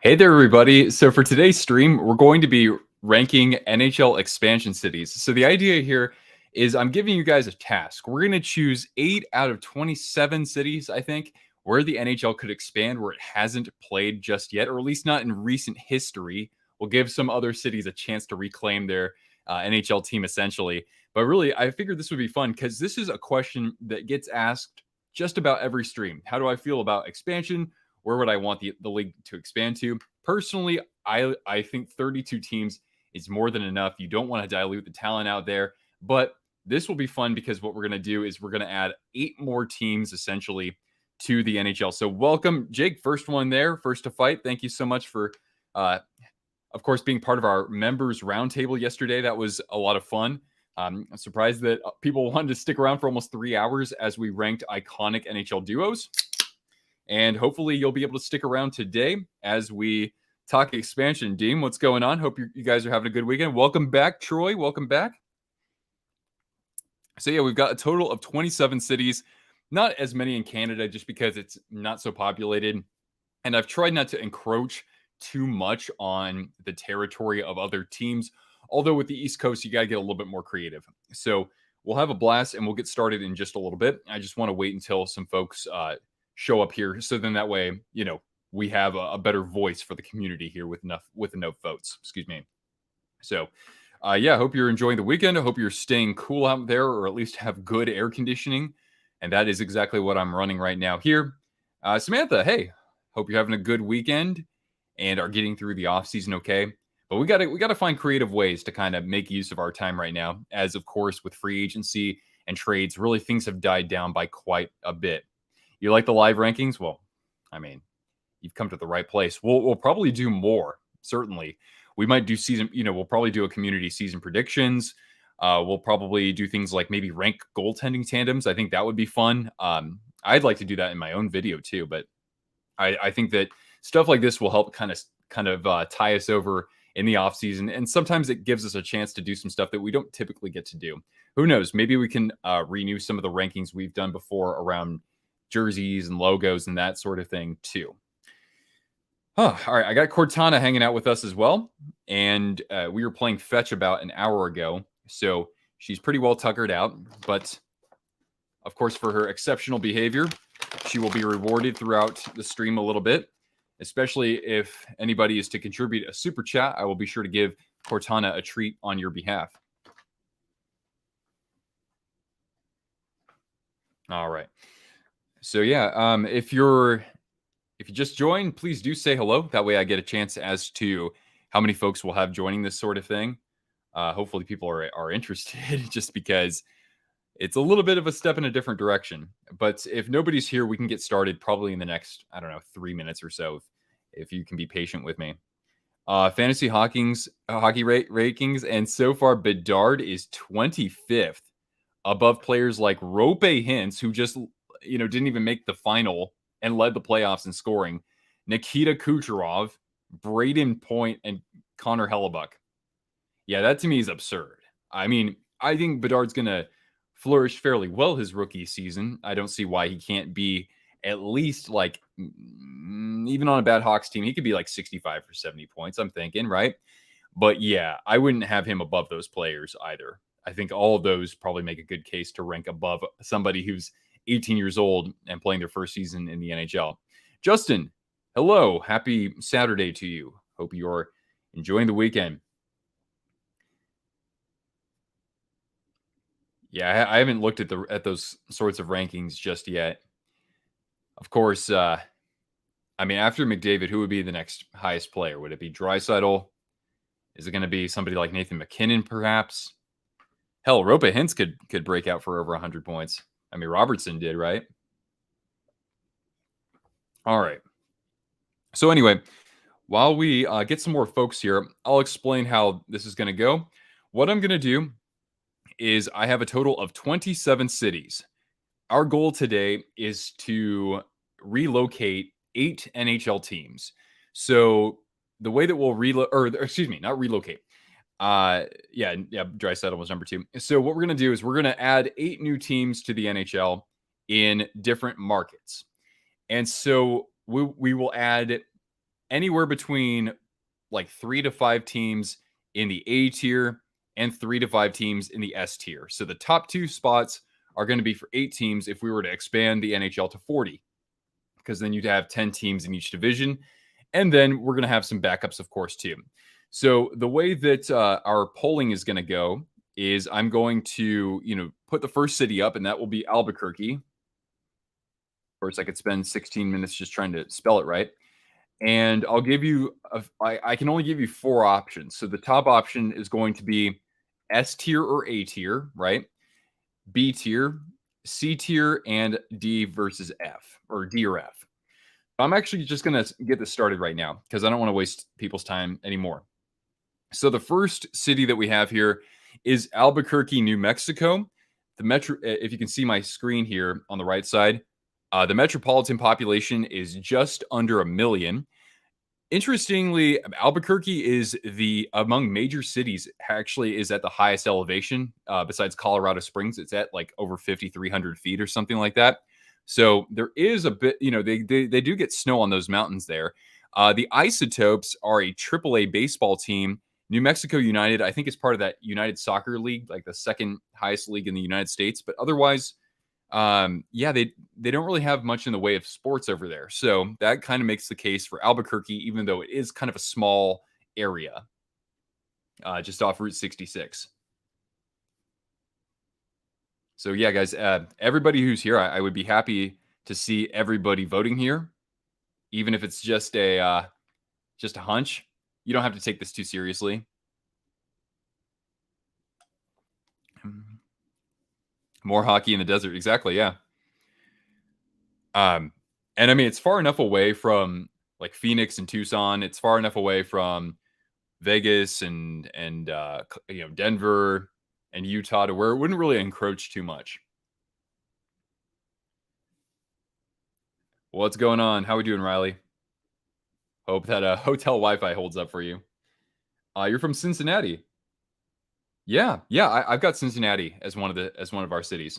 Hey there, everybody. So for today's stream, we're going to be ranking NHL expansion cities. So the idea here is I'm giving you guys a task. We're going to choose 8 out of 27 cities, I think, where the NHL could expand, where it hasn't played just yet, or at least not in recent history. We'll give some other cities a chance to reclaim their NHL team, essentially. But really, I figured this would be fun because this is a question that gets asked just about every stream. How do I feel about expansion? Where would I want the league to expand to? Personally, I think 32 teams is more than enough. You don't want to dilute the talent out there, but this will be fun because what we're going to do is we're going to add 8 more teams essentially to the NHL. So welcome, Jake, first one there, first to fight. Thank you so much for, of course, being part of our members roundtable yesterday. That was a lot of fun. I'm surprised that people wanted to stick around for almost 3 hours as we ranked iconic NHL duos. And hopefully you'll be able to stick around today as we talk expansion. Dean, what's going on? Hope you guys are having a good weekend. Welcome back, Troy. Welcome back. So yeah, we've got a total of 27 cities. Not as many in Canada just because it's not so populated. And I've tried not to encroach too much on the territory of other teams. Although with the East Coast, you got to get a little bit more creative. So we'll have a blast and we'll get started in just a little bit. I just want to wait until some folks show up here, so then that way, you know, we have a better voice for the community here with enough votes. Excuse me. So, yeah, I hope you're enjoying the weekend. I hope you're staying cool out there, or at least have good air conditioning. And that is exactly what I'm running right now here. Samantha, hey, hope you're having a good weekend and are getting through the off season okay. But we got to find creative ways to kind of make use of our time right now, as of course with free agency and trades, really things have died down by quite a bit. You like the live rankings? Well, I mean, you've come to the right place. We'll probably do more. Certainly, we might do season. We'll probably do a community season predictions. We'll probably do things like maybe rank goaltending tandems. I think that would be fun. I'd like to do that in my own video too. But I think that stuff like this will help kind of tie us over in the off season, and sometimes it gives us a chance to do some stuff that we don't typically get to do. Who knows? Maybe we can renew some of the rankings we've done before around jerseys and logos and that sort of thing too. All right, I got Cortana hanging out with us as well, and we were playing fetch about an hour ago, so she's pretty well tuckered out, but of course for her exceptional behavior, she will be rewarded throughout the stream a little bit, especially if anybody is to contribute a super chat. I will be sure to give Cortana a treat on your behalf. All right. So yeah, if you just joined, please do say hello. That way I get a chance as to how many folks will have joining this sort of thing. Hopefully people are interested just because it's a little bit of a step in a different direction. But if nobody's here, we can get started probably in the next, 3 minutes or so, if you can be patient with me. Fantasy hockey rankings, and so far Bedard is 25th, above players like Rope Hintz, who just didn't even make the final and led the playoffs in scoring, Nikita Kucherov, Braden Point, and Connor Hellebuck. Yeah, that to me is absurd. I mean, I think Bedard's going to flourish fairly well his rookie season. I don't see why he can't be at least like, even on a bad Hawks team, he could be like 65 or 70 points, I'm thinking, right? But yeah, I wouldn't have him above those players either. I think all of those probably make a good case to rank above somebody who's 18 years old and playing their first season in the NHL. Justin, hello. Happy Saturday to you. Hope you're enjoying the weekend. Yeah, I haven't looked at those sorts of rankings just yet. Of course, after McDavid, who would be the next highest player? Would it be Draisaitl? Is it going to be somebody like Nathan McKinnon, perhaps? Hell, Rope Hintz could break out for over 100 points. I mean, Robertson did, right? All right. So anyway, while we get some more folks here, I'll explain how this is going to go. What I'm going to do is I have a total of 27 cities. Our goal today is to relocate 8 NHL teams. So the way that we'll not relocate. Draisaitl was number 2. So what we're going to do is we're going to add 8 new teams to the NHL in different markets. And so we will add anywhere between like 3 to 5 teams in the A tier and 3 to 5 teams in the S tier. So the top 2 spots are going to be for 8 teams if we were to expand the NHL to 40, because then you'd have 10 teams in each division. And then we're going to have some backups, of course, too. So the way that our polling is going to go is I'm going to, put the first city up, and that will be Albuquerque. Of course, I could spend 16 minutes just trying to spell it right. And I'll give you, I can only give you 4 options. So the top option is going to be S tier or A tier, right? B tier, C tier, and D versus F, or D or F. I'm actually just going to get this started right now because I don't want to waste people's time anymore. So the first city that we have here is Albuquerque, New Mexico. The metro, if you can see my screen here on the right side, the metropolitan population is just under 1 million. Interestingly, Albuquerque is among major cities actually is at the highest elevation besides Colorado Springs. It's at like over 5,300 feet or something like that. So there is a bit, they do get snow on those mountains there. The Isotopes are a AAA baseball team. New Mexico United, I think, is part of that United Soccer League, like the second highest league in the United States. But otherwise, they don't really have much in the way of sports over there. So that kind of makes the case for Albuquerque, even though it is kind of a small area, just off Route 66. So yeah, guys, everybody who's here, I would be happy to see everybody voting here, even if it's just a hunch. You don't have to take this too seriously. More hockey in the desert, exactly. Yeah. And I mean, it's far enough away from like Phoenix and Tucson. It's far enough away from Vegas and Denver and Utah to where it wouldn't really encroach too much. What's going on? How we doing, Riley? Hope that hotel Wi-Fi holds up for you. You're from Cincinnati. Yeah. I've got Cincinnati as one of our cities.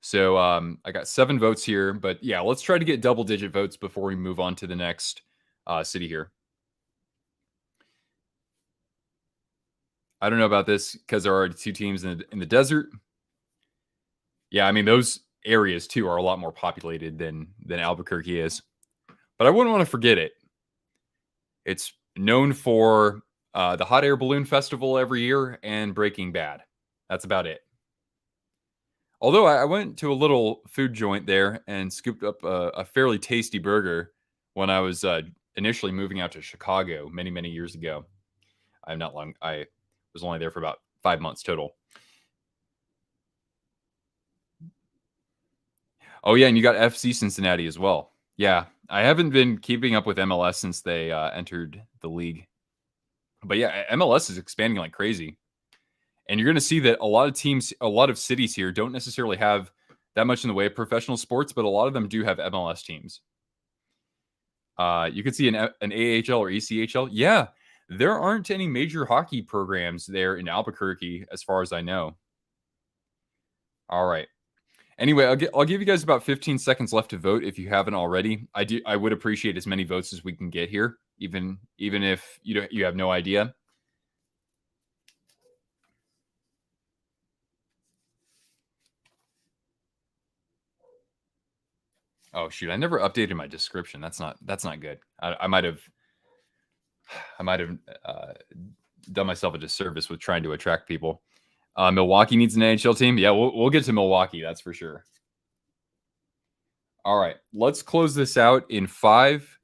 So I got 7 votes here, but yeah, let's try to get double-digit votes before we move on to the next city here. I don't know about this because there are already 2 teams in the desert. Yeah, I mean, those areas too are a lot more populated than Albuquerque is. But I wouldn't want to forget it. It's known for the Hot Air Balloon Festival every year and Breaking Bad. That's about it. Although I went to a little food joint there and scooped up a fairly tasty burger when I was initially moving out to Chicago many, many years ago. I was only there for about 5 months total. Oh, yeah, and you got FC Cincinnati as well. Yeah, I haven't been keeping up with MLS since they entered the league. But yeah, MLS is expanding like crazy. And you're going to see that a lot of cities here don't necessarily have that much in the way of professional sports, but a lot of them do have MLS teams. You could see an AHL or ECHL. Yeah, there aren't any major hockey programs there in Albuquerque, as far as I know. All right. Anyway, I'll give you guys about 15 seconds left to vote if you haven't already. I would appreciate as many votes as we can get here, even if you have no idea. Oh shoot! I never updated my description. That's not good. I might have done myself a disservice with trying to attract people. Milwaukee needs an NHL team. Yeah, we'll get to Milwaukee. That's for sure. All right, let's close this out in 5,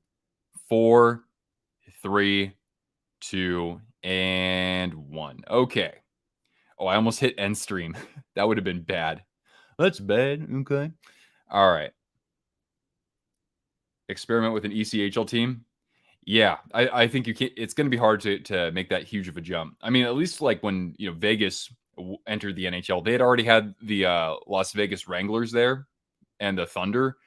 4, 3, 2, and 1. Okay. Oh, I almost hit end stream. That would have been bad. That's bad. Okay. All right. Experiment with an ECHL team. Yeah, I think you can. It's going to be hard to make that huge of a jump. I mean, at least like when Vegas entered the NHL, they had already had the Las Vegas Wranglers there and the Thunder.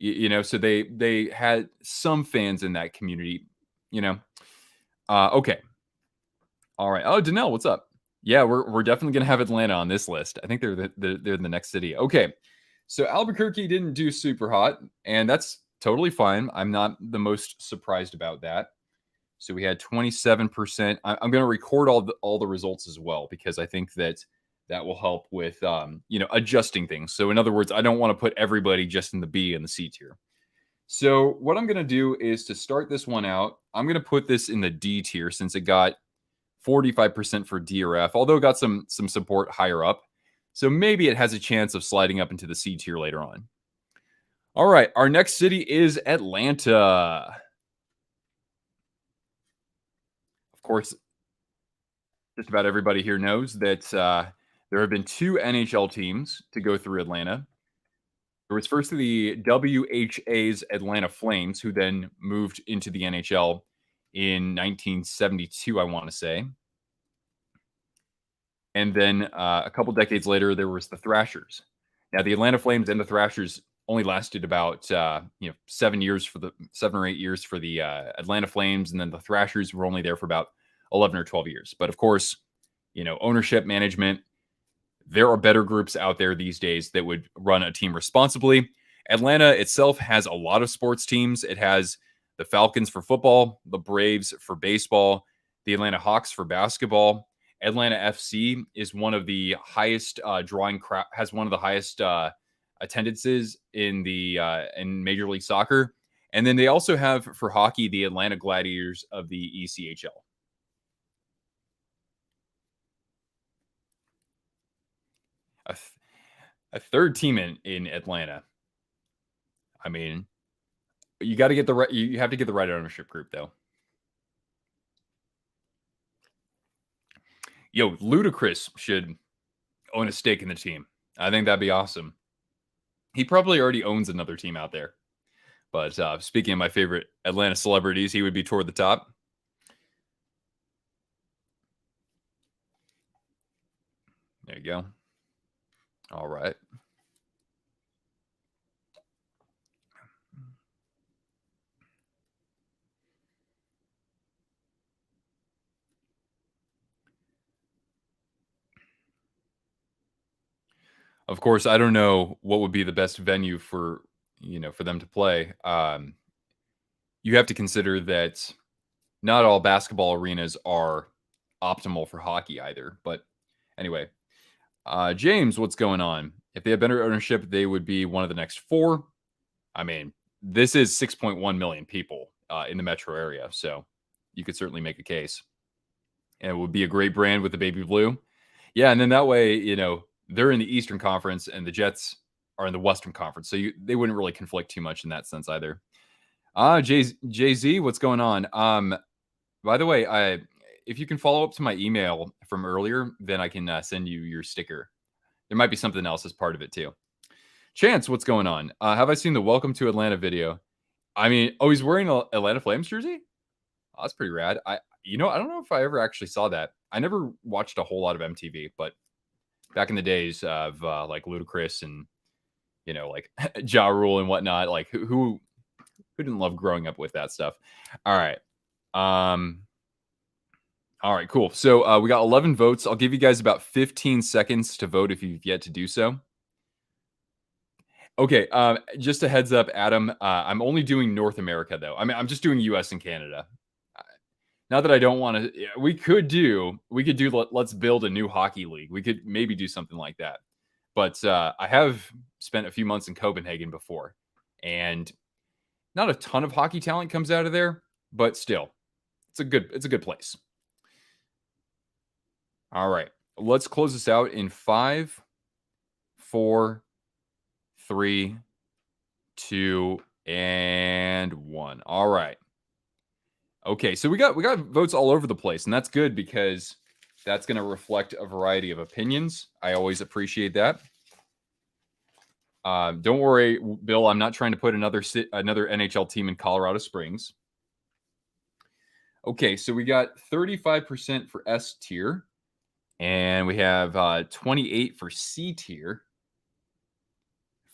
So they had some fans in that community. Okay. All right. Oh, Danelle, what's up? Yeah, we're definitely going to have Atlanta on this list. I think they're the next city. Okay. So Albuquerque didn't do super hot, and that's totally fine. I'm not the most surprised about that. So we had 27%. I'm going to record all the results as well, because I think that will help with adjusting things. So in other words, I don't want to put everybody just in the B and the C tier. So what I'm going to do is, to start this one out, I'm going to put this in the D tier, since it got 45% for D or F, although it got some support higher up. So maybe it has a chance of sliding up into the C tier later on. All right, our next city is Atlanta. Of course, just about everybody here knows that there have been 2 NHL teams to go through Atlanta. There was first the WHA's Atlanta Flames, who then moved into the NHL in 1972, I want to say. And then a couple decades later, there was the Thrashers. Now, the Atlanta Flames and the Thrashers only lasted about 7 or 8 years for the Atlanta Flames, and then the Thrashers were only there for about 11 or 12 years. But of course, ownership, management, there are better groups out there these days that would run a team responsibly. Atlanta itself has a lot of sports teams. It has the Falcons for football, the Braves for baseball, the Atlanta Hawks for basketball. Atlanta FC is one of the highest has one of the highest attendances in Major League Soccer. And then they also have, for hockey, the Atlanta Gladiators of the ECHL. A third team in Atlanta. I mean, you got to get the right. You have to get the right ownership group, though. Yo, Ludacris should own a stake in the team. I think that'd be awesome. He probably already owns another team out there. But speaking of my favorite Atlanta celebrities, he would be toward the top. There you go. All right. Of course, I don't know what would be the best venue for them to play. You have to consider that not all basketball arenas are optimal for hockey either. But anyway, James, what's going on? If they had better ownership, they would be one of the next 4. I mean, this is 6.1 million people in the metro area, so you could certainly make a case. And it would be a great brand with the baby blue. Yeah, and then that way, they're in the Eastern Conference and the Jets are in the Western Conference, so they wouldn't really conflict too much in that sense either. Jay-Z, what's going on? By the way, if you can follow up to my email from earlier, then I can send you your sticker. There might be something else as part of it too. Chance, what's going on? Have I seen the Welcome to Atlanta video? I mean, he's wearing an Atlanta Flames jersey? Oh, that's pretty rad. I don't know if I ever actually saw that. I never watched a whole lot of MTV, but back in the days of like Ludacris and like Ja Rule and whatnot, like who didn't love growing up with that stuff? All right. All right, cool. So we got 11 votes. I'll give you guys about 15 seconds to vote if you've yet to do so. Okay, just a heads up, Adam. I'm only doing North America, though. I mean, I'm just doing US and Canada. Not that I don't want to. We could do. Let's build a new hockey league. We could maybe do something like that. But I have spent a few months in Copenhagen before, and not a ton of hockey talent comes out of there, but still, it's a good place. All right, let's close this out in 5, 4, 3, 2, and 1. All right. Okay, so we got votes all over the place, and that's good because that's going to reflect a variety of opinions. I always appreciate that. Don't worry, Bill. I'm not trying to put another NHL team in Colorado Springs. Okay, so we got 35% for S tier, and we have 28 for C tier,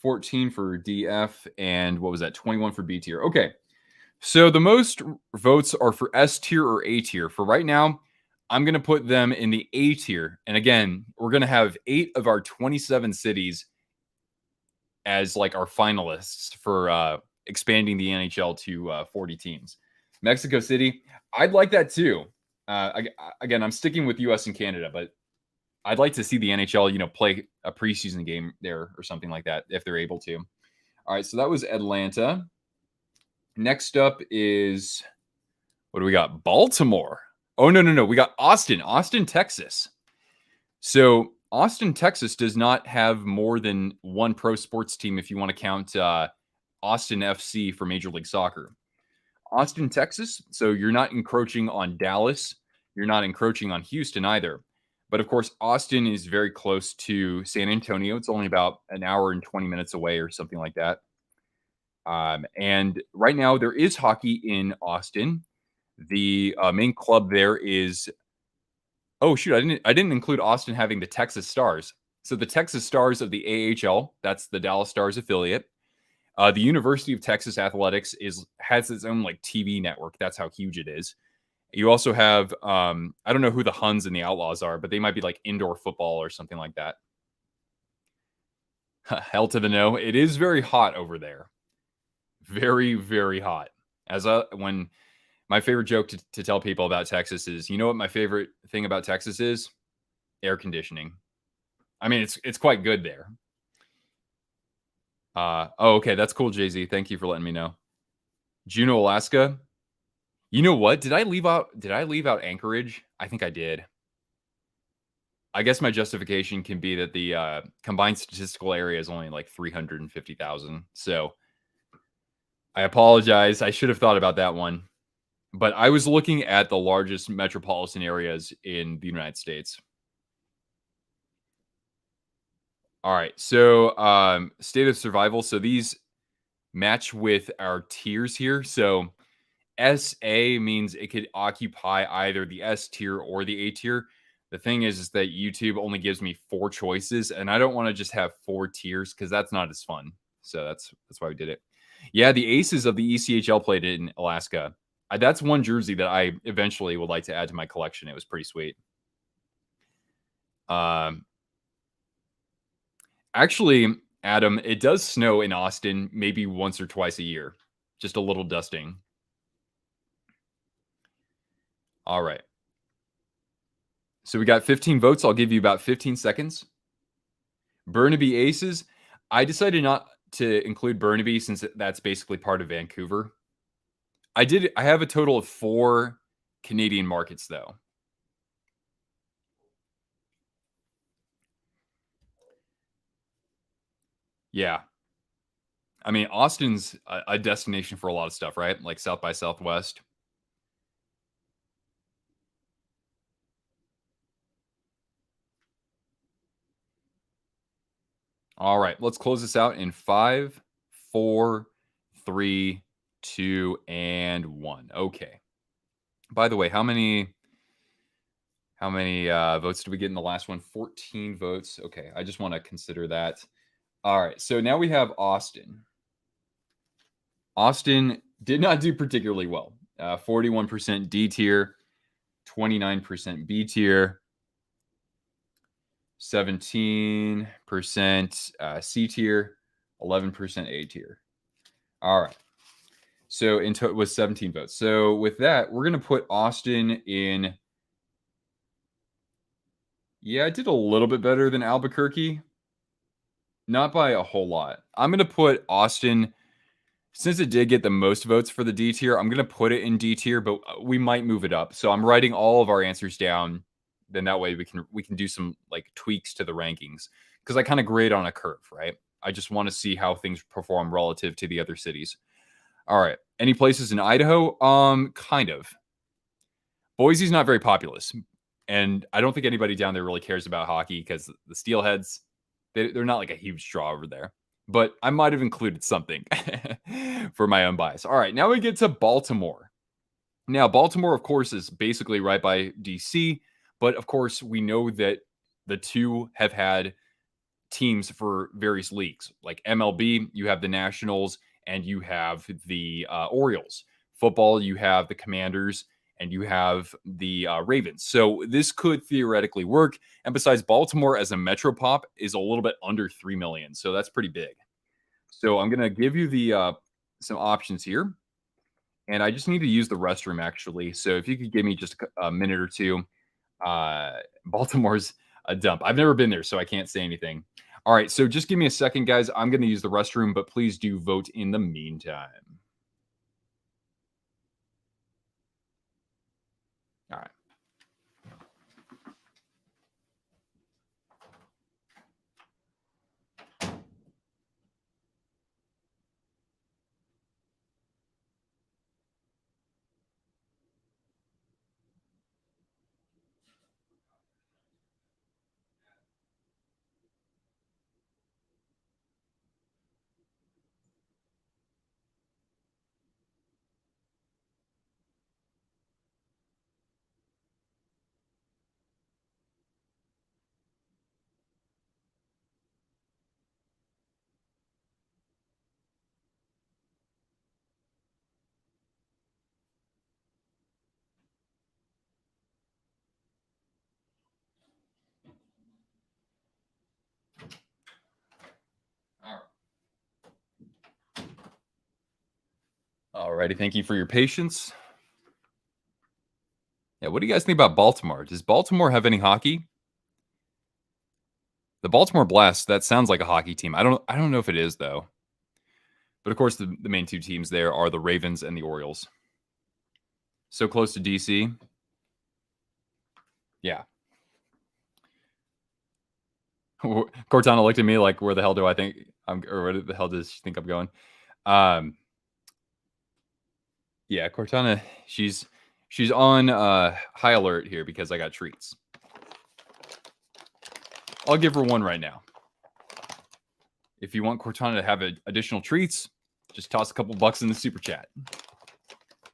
14 for DF, and what was that? 21 for B tier. Okay, so the most votes are for S tier or A tier. For right now, I'm going to put them in the A tier. And again, we're going to have 8 of our 27 cities as like our finalists for expanding the NHL to 40 teams. Mexico City, I'd like that too. Again, I'm sticking with US and Canada, but I'd like to see the NHL, play a preseason game there or something like that if they're able to. All right, so that was Atlanta. Next up is, what do we got? Baltimore. Oh, no. We got Austin, Texas. So Austin, Texas does not have more than one pro sports team if you want to count Austin FC for Major League Soccer. Austin, Texas, so you're not encroaching on Dallas. You're not encroaching on Houston either. But of course, Austin is very close to San Antonio. It's only about an hour and 20 minutes away or something like that. And right now there is hockey in Austin. The main club there is, oh shoot, I didn't include Austin having the Texas Stars. So the Texas Stars of the AHL, that's the Dallas Stars affiliate. The University of Texas Athletics has its own like TV network. That's how huge it is. You also have, I don't know who the Huns and the Outlaws are, but they might be like indoor football or something like that. Hell to the no. It is very hot over there. Very, very hot. When my favorite joke to tell people about Texas is, you know what my favorite thing about Texas is? Air conditioning. I mean, it's quite good there. Okay, that's cool, Jay-Z. Thank you for letting me know. Juneau, Alaska. You know what? Did I leave out Anchorage? I think I did. I guess my justification can be that the combined statistical area is only like 350,000. So I apologize. I should have thought about that one. But I was looking at the largest metropolitan areas in the United States. All right. So state of survival. So these match with our tiers here. So SA means it could occupy either the S tier or the A tier. The thing is that YouTube only gives me 4 choices, and I don't want to just have 4 tiers because that's not as fun. So that's why we did it. Yeah, the Aces of the ECHL played in Alaska. That's one jersey that I eventually would like to add to my collection. It was pretty sweet. Actually, Adam, it does snow in Austin maybe once or twice a year. Just a little dusting. All right. So we got 15 votes. I'll give you about 15 seconds. Burnaby Aces. I decided not to include Burnaby since that's basically part of Vancouver. I have a total of 4 Canadian markets, though. Yeah. I mean, Austin's a destination for a lot of stuff, right? Like South by Southwest. All right, let's close this out in 5, 4, 3, 2, and 1. Okay. By the way, how many votes did we get in the last one? 14 votes. Okay, I just want to consider that. All right, so now we have Austin. Austin did not do particularly well. 41% D tier, 29% B tier, 17% C tier, 11% A tier. All right. So in total was 17 votes. So with that, we're going to put Austin in. Yeah, I did a little bit better than Albuquerque. Not by a whole lot. I'm going to put Austin, since it did get the most votes for the D tier, I'm going to put it in D tier, but we might move it up. So I'm writing all of our answers down. Then that way we can do some like tweaks to the rankings because I kind of grade on a curve, right? I just want to see how things perform relative to the other cities. All right. Any places in Idaho? Kind of. Boise's not very populous. And I don't think anybody down there really cares about hockey because the Steelheads, they're not like a huge draw over there. But I might have included something for my own bias. All right, now we get to Baltimore. Now, Baltimore, of course, is basically right by DC. But of course, we know that the two have had teams for various leagues. Like MLB, you have the Nationals and you have the Orioles. Football, you have the Commanders and you have the Ravens. So this could theoretically work. And besides, Baltimore as a metropop is a little bit under 3 million. So that's pretty big. So I'm going to give you the some options here, and I just need to use the restroom actually. So if you could give me just a minute or two. Baltimore's a dump. I've never been there, so I can't say anything. All right, so just give me a second, guys. I'm going to use the restroom, but please do vote in the meantime. All right. All righty. Thank you for your patience. Yeah, what do you guys think about Baltimore? Does Baltimore have any hockey? The Baltimore Blast, that sounds like a hockey team. I don't know if it is though. But of course, the main two teams there are the Ravens and the Orioles. So close to DC. Yeah. Cortana looked at me like, where the hell do I think I'm, or where the hell does she think I'm going? Yeah, Cortana, she's on high alert here because I got treats. I'll give her one right now. If you want Cortana to have additional treats, just toss a couple bucks in the super chat.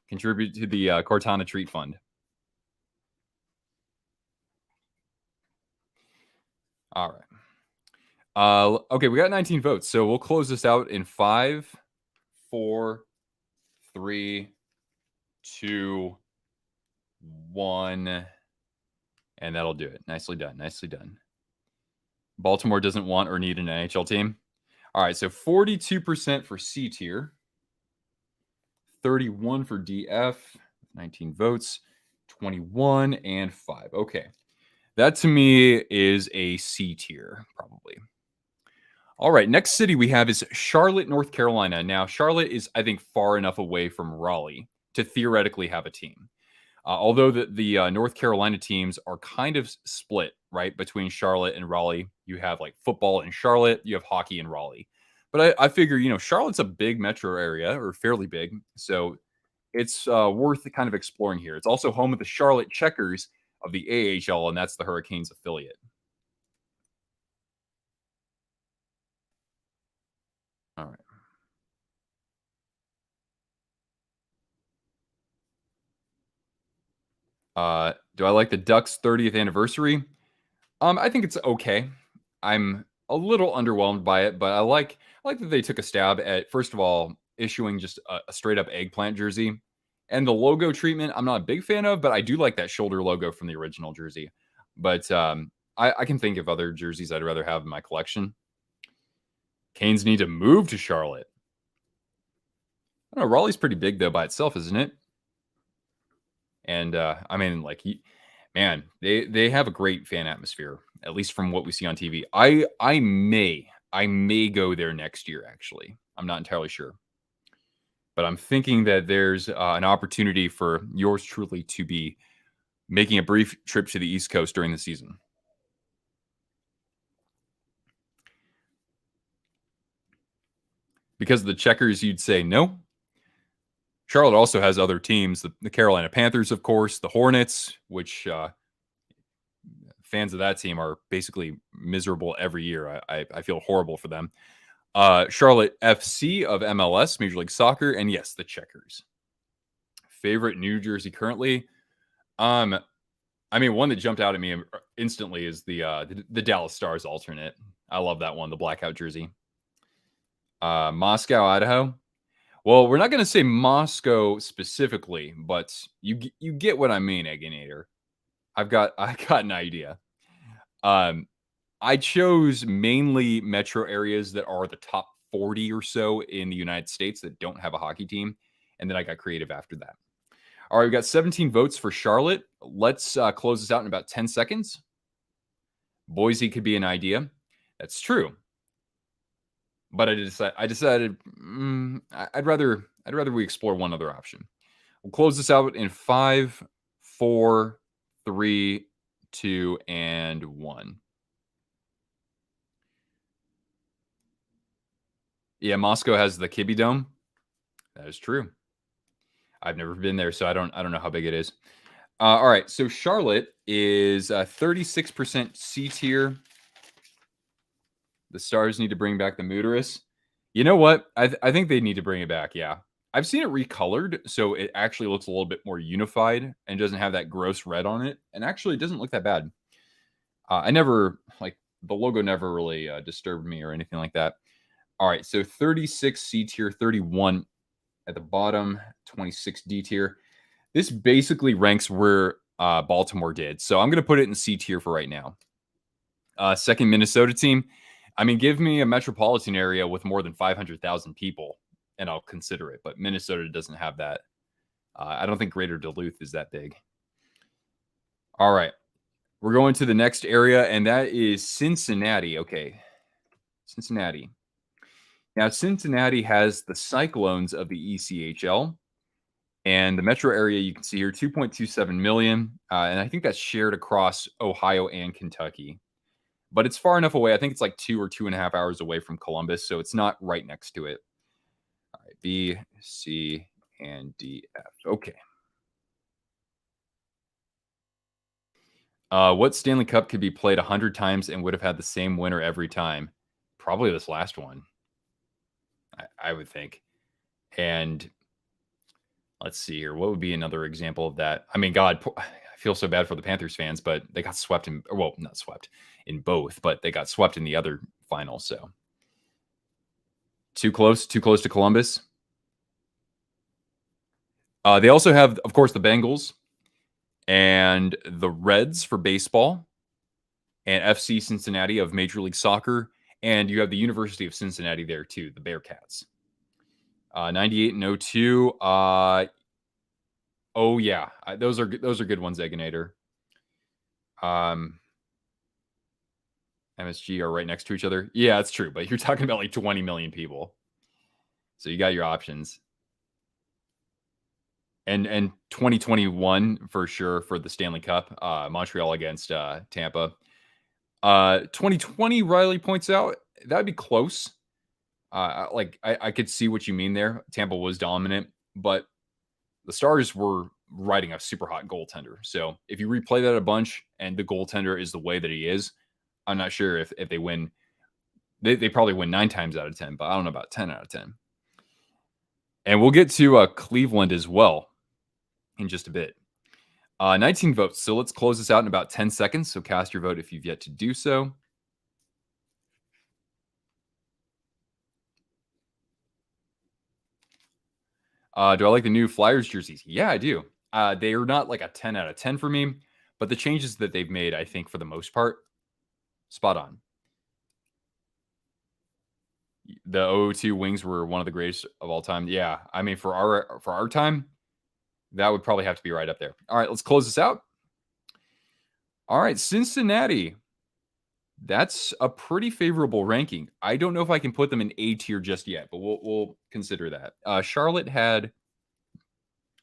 Contribute to the Cortana treat fund. All right. Okay, we got 19 votes, so we'll close this out in 5, 4, 3, 2, 1, and that'll do it. Nicely done. Nicely done. Baltimore doesn't want or need an NHL team. All right, so 42% for C tier, 31 for DF, 19 votes, 21 and 5. Okay. That to me is a C tier, probably. All right, next city we have is Charlotte, North Carolina. Now, Charlotte is, I think, far enough away from Raleigh to theoretically have a team. Although the North Carolina teams are kind of split, right, between Charlotte and Raleigh. You have like football in Charlotte, you have hockey in Raleigh. But I figure, Charlotte's a big metro area, or fairly big, so it's worth kind of exploring here. It's also home of the Charlotte Checkers of the AHL, and that's the Hurricanes affiliate. All right. Do I like the Ducks' 30th anniversary? I think it's okay. I'm a little underwhelmed by it, but I like that they took a stab at, first of all, issuing just a straight up eggplant jersey. And the logo treatment, I'm not a big fan of, but I do like that shoulder logo from the original jersey. But I can think of other jerseys I'd rather have in my collection. Canes need to move to Charlotte. I don't know, Raleigh's pretty big though by itself, isn't it? And I mean, like, man, they have a great fan atmosphere, at least from what we see on TV. I may go there next year. Actually, I'm not entirely sure, but I'm thinking that there's an opportunity for yours truly to be making a brief trip to the East Coast during the season. Because of the Checkers, you'd say no. Charlotte also has other teams, the Carolina Panthers, of course, the Hornets, which fans of that team are basically miserable every year. I feel horrible for them. Charlotte FC of MLS, Major League Soccer, and yes, the Checkers. Favorite New Jersey currently? I mean, one that jumped out at me instantly is the Dallas Stars alternate. I love that one, the blackout jersey. Moscow, Idaho. Well, we're not going to say Moscow specifically, but you get what I mean, Egginator. I got an idea. I chose mainly metro areas that are the top 40 or so in the United States that don't have a hockey team. And then I got creative after that. All right, we got 17 votes for Charlotte. Let's close this out in about 10 seconds. Boise could be an idea. That's true. But I decided I'd rather we explore one other option. We'll close this out in 5, 4, 3, 2, and 1. Yeah, Moscow has the Kibbe Dome. That is true. I've never been there, so I don't know how big it is. All right, so Charlotte is 36% C tier. The Stars need to bring back the Mooterus. You know what? I think they need to bring it back. Yeah, I've seen it recolored, so it actually looks a little bit more unified and doesn't have that gross red on it. And actually, it doesn't look that bad. I never the logo never really disturbed me or anything like that. All right, so 36 C tier, 31 at the bottom, 26 D tier. This basically ranks where Baltimore did. So I'm going to put it in C tier for right now. Second Minnesota team. I mean, give me a metropolitan area with more than 500,000 people, and I'll consider it. But Minnesota doesn't have that. I don't think Greater Duluth is that big. All right. We're going to the next area, and that is Cincinnati. Okay. Cincinnati. Now, Cincinnati has the Cyclones of the ECHL. And the metro area, you can see here, 2.27 million. And I think that's shared across Ohio and Kentucky. But it's far enough away. I think it's like 2 or 2.5 hours away from Columbus. So it's not right next to it. All right, B, C, and D, F. Okay. What Stanley Cup could be played 100 times and would have had the same winner every time? Probably this last one, I would think. And let's see here. What would be another example of that? I mean, God, I feel so bad for the Panthers fans, but they got swept in, well, not swept in both, but they got swept in the other final. So too close to Columbus. They also have, of course, the Bengals and the Reds for baseball and FC Cincinnati of Major League Soccer. And you have the University of Cincinnati there too, the Bearcats. 98 and 02. Oh yeah, those are good ones, Egginator. MSG are right next to each other. Yeah, that's true, but you're talking about like 20 million people. So you got your options. And 2021 for sure for the Stanley Cup, Montreal against Tampa. 2020, Riley points out, that'd be close. I could see what you mean there. Tampa was dominant, but the Stars were riding a super hot goaltender. So if you replay that a bunch and the goaltender is the way that he is, I'm not sure if they win. They probably win 9 times out of 10, but I don't know about 10 out of 10. And we'll get to Cleveland as well in just a bit. 19 votes. So let's close this out in about 10 seconds. So cast your vote if you've yet to do so. Do I like the new Flyers jerseys? Yeah, I do. They are not like a 10 out of 10 for me, but the changes that they've made, I think for the most part, spot on. The 002 wings were one of the greatest of all time. Yeah, I mean for our time, that would probably have to be right up there. All right, let's close this out. All right, Cincinnati. That's a pretty favorable ranking. I don't know if I can put them in A tier just yet, but we'll consider that. Charlotte had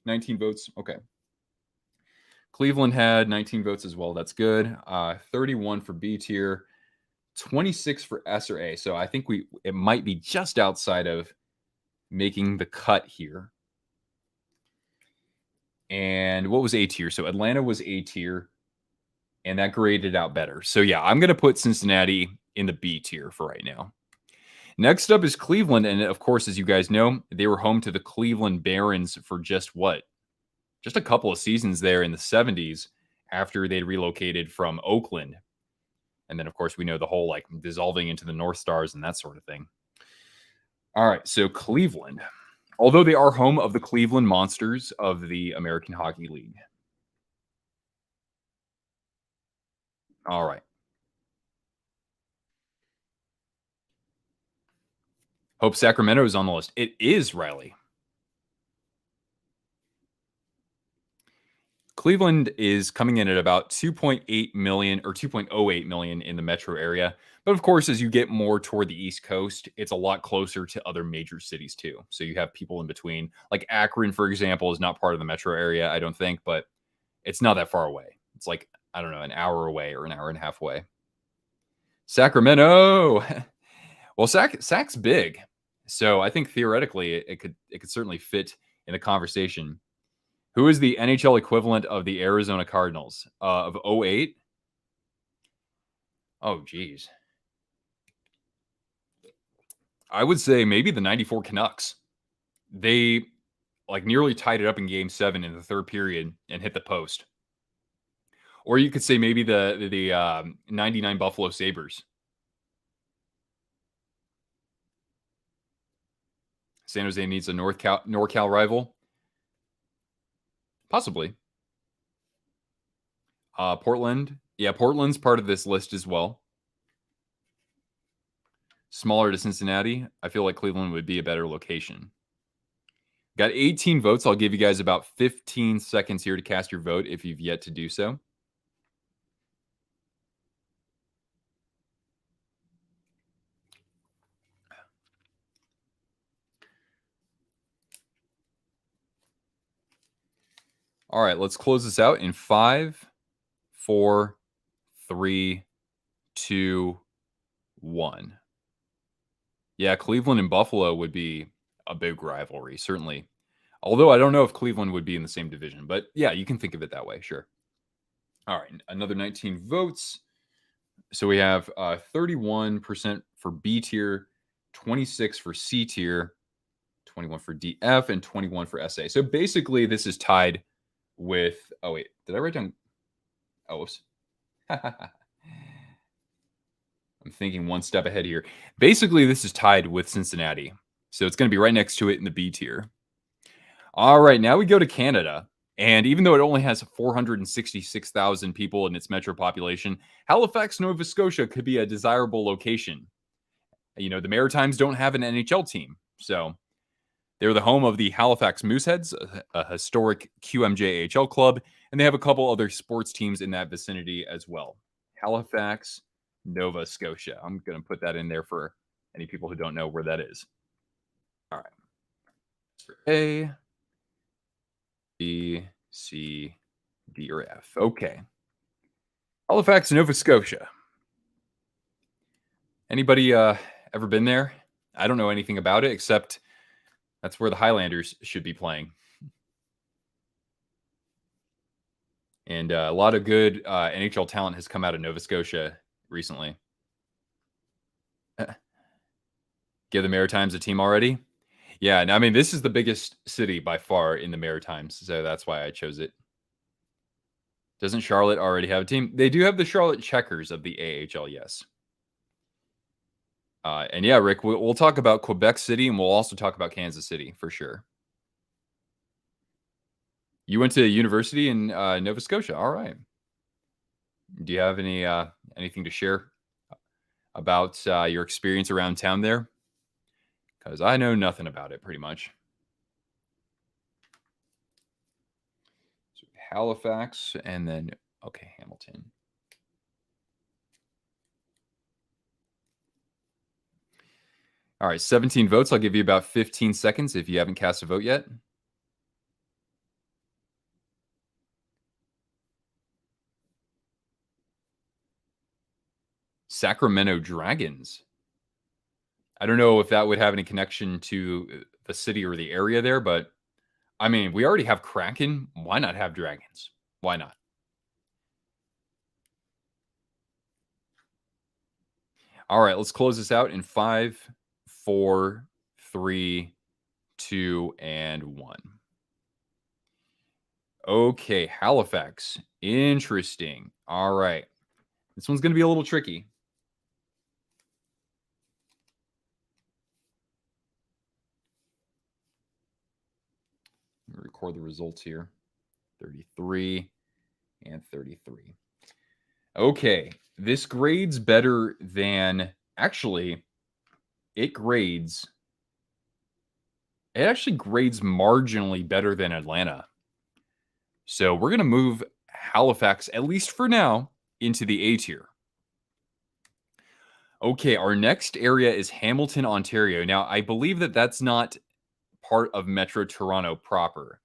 19 votes. Okay. Cleveland had 19 votes as well. That's good. 31 for B tier, 26 for S or A. So I think it might be just outside of making the cut here. And what was A tier? So Atlanta was A tier, and that graded out better. So yeah, I'm going to put Cincinnati in the B tier for right now. Next up is Cleveland. And of course, as you guys know, they were home to the Cleveland Barons for just a couple of seasons there in the 70s after they'd relocated from Oakland. And then, of course, we know the whole like dissolving into the North Stars and that sort of thing. All right, so Cleveland, although they are home of the Cleveland Monsters of the American Hockey League. All right. Hope Sacramento is on the list. It is, Riley. Cleveland is coming in at about 2.8 million or 2.08 million in the metro area. But of course, as you get more toward the East Coast, it's a lot closer to other major cities too. So you have people in between. Like Akron, for example, is not part of the metro area, I don't think, but it's not that far away. It's like, I don't know, an hour away or an hour and a half away. Sacramento. Well, Sac's big. So I think theoretically it could certainly fit in the conversation. Who is the NHL equivalent of the Arizona Cardinals of 08? Oh, geez. I would say maybe the 94 Canucks. They like nearly tied it up in game 7 in the third period and hit the post. Or you could say maybe the 99 Buffalo Sabres. San Jose needs a NorCal rival. Possibly. Portland. Yeah, Portland's part of this list as well. Smaller to Cincinnati. I feel like Cleveland would be a better location. Got 18 votes. I'll give you guys about 15 seconds here to cast your vote if you've yet to do so. All right, let's close this out in 5, 4, 3, 2, 1. Yeah, Cleveland and Buffalo would be a big rivalry, certainly. Although I don't know if Cleveland would be in the same division, but yeah, you can think of it that way, sure. All right, another 19 votes. So we have 31% for B tier, 26 for C tier, 21 for DF, and 21 for SA. So basically, this is tied with. Oh wait, did I write down? Oh, whoops. I'm thinking one step ahead here. Basically, this is tied with Cincinnati. So it's going to be right next to it in the B tier. All right, now we go to Canada. And even though it only has 466,000 people in its metro population, Halifax, Nova Scotia could be a desirable location. You know, the Maritimes don't have an NHL team. So they're the home of the Halifax Mooseheads, a historic QMJ AHL club. And they have a couple other sports teams in that vicinity as well. Halifax, Nova Scotia. I'm going to put that in there for any people who don't know where that is. All right. For A, B, C, D, or F. Okay. Halifax, Nova Scotia. Anybody ever been there? I don't know anything about it, except that's where the Highlanders should be playing. And a lot of good NHL talent has come out of Nova Scotia recently. Give the Maritimes a team already? Yeah, I mean, this is the biggest city by far in the Maritimes, so that's why I chose it. Doesn't Charlotte already have a team? They do have the Charlotte Checkers of the AHL, yes. And yeah, Rick, we'll talk about Quebec City, and we'll also talk about Kansas City for sure. You went to university in Nova Scotia. All right. Do you have anything to share about your experience around town there? Because I know nothing about it, pretty much. So Halifax, and then, okay, Hamilton. All right, 17 votes. I'll give you about 15 seconds if you haven't cast a vote yet. Sacramento Dragons. I don't know if that would have any connection to the city or the area there, but I mean, we already have Kraken. Why not have Dragons? Why not? All right, let's close this out in 5, 4, 3, 2, and 1. Okay, Halifax. Interesting. All right. This one's going to be a little tricky. Record the results here. 33 and 33. Okay, this grades better than, actually, it grades It actually grades marginally better than Atlanta. So we're going to move Halifax, at least for now, into the A tier. Okay, our next area is Hamilton, Ontario. Now, I believe that that's not part of Metro Toronto proper.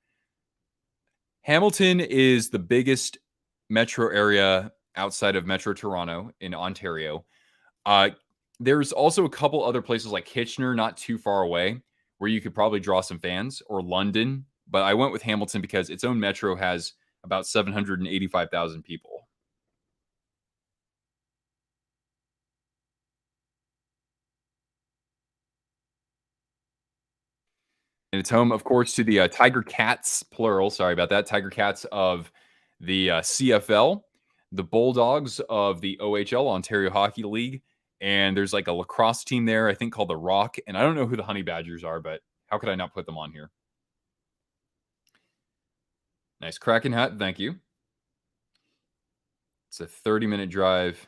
Hamilton is the biggest metro area outside of Metro Toronto in Ontario. Uh, there's also a couple other places like Kitchener, not too far away, where you could probably draw some fans, or London. But I went with Hamilton because its own metro has about 785,000 people. And it's home, of course, to the Tiger Cats, plural. Sorry about that. Tiger Cats of the CFL, the Bulldogs of the OHL, Ontario Hockey League. And there's like a lacrosse team there, I think called the Rock. And I don't know who the Honey Badgers are, but how could I not put them on here? Nice Kraken hat. Thank you. It's a 30-minute drive.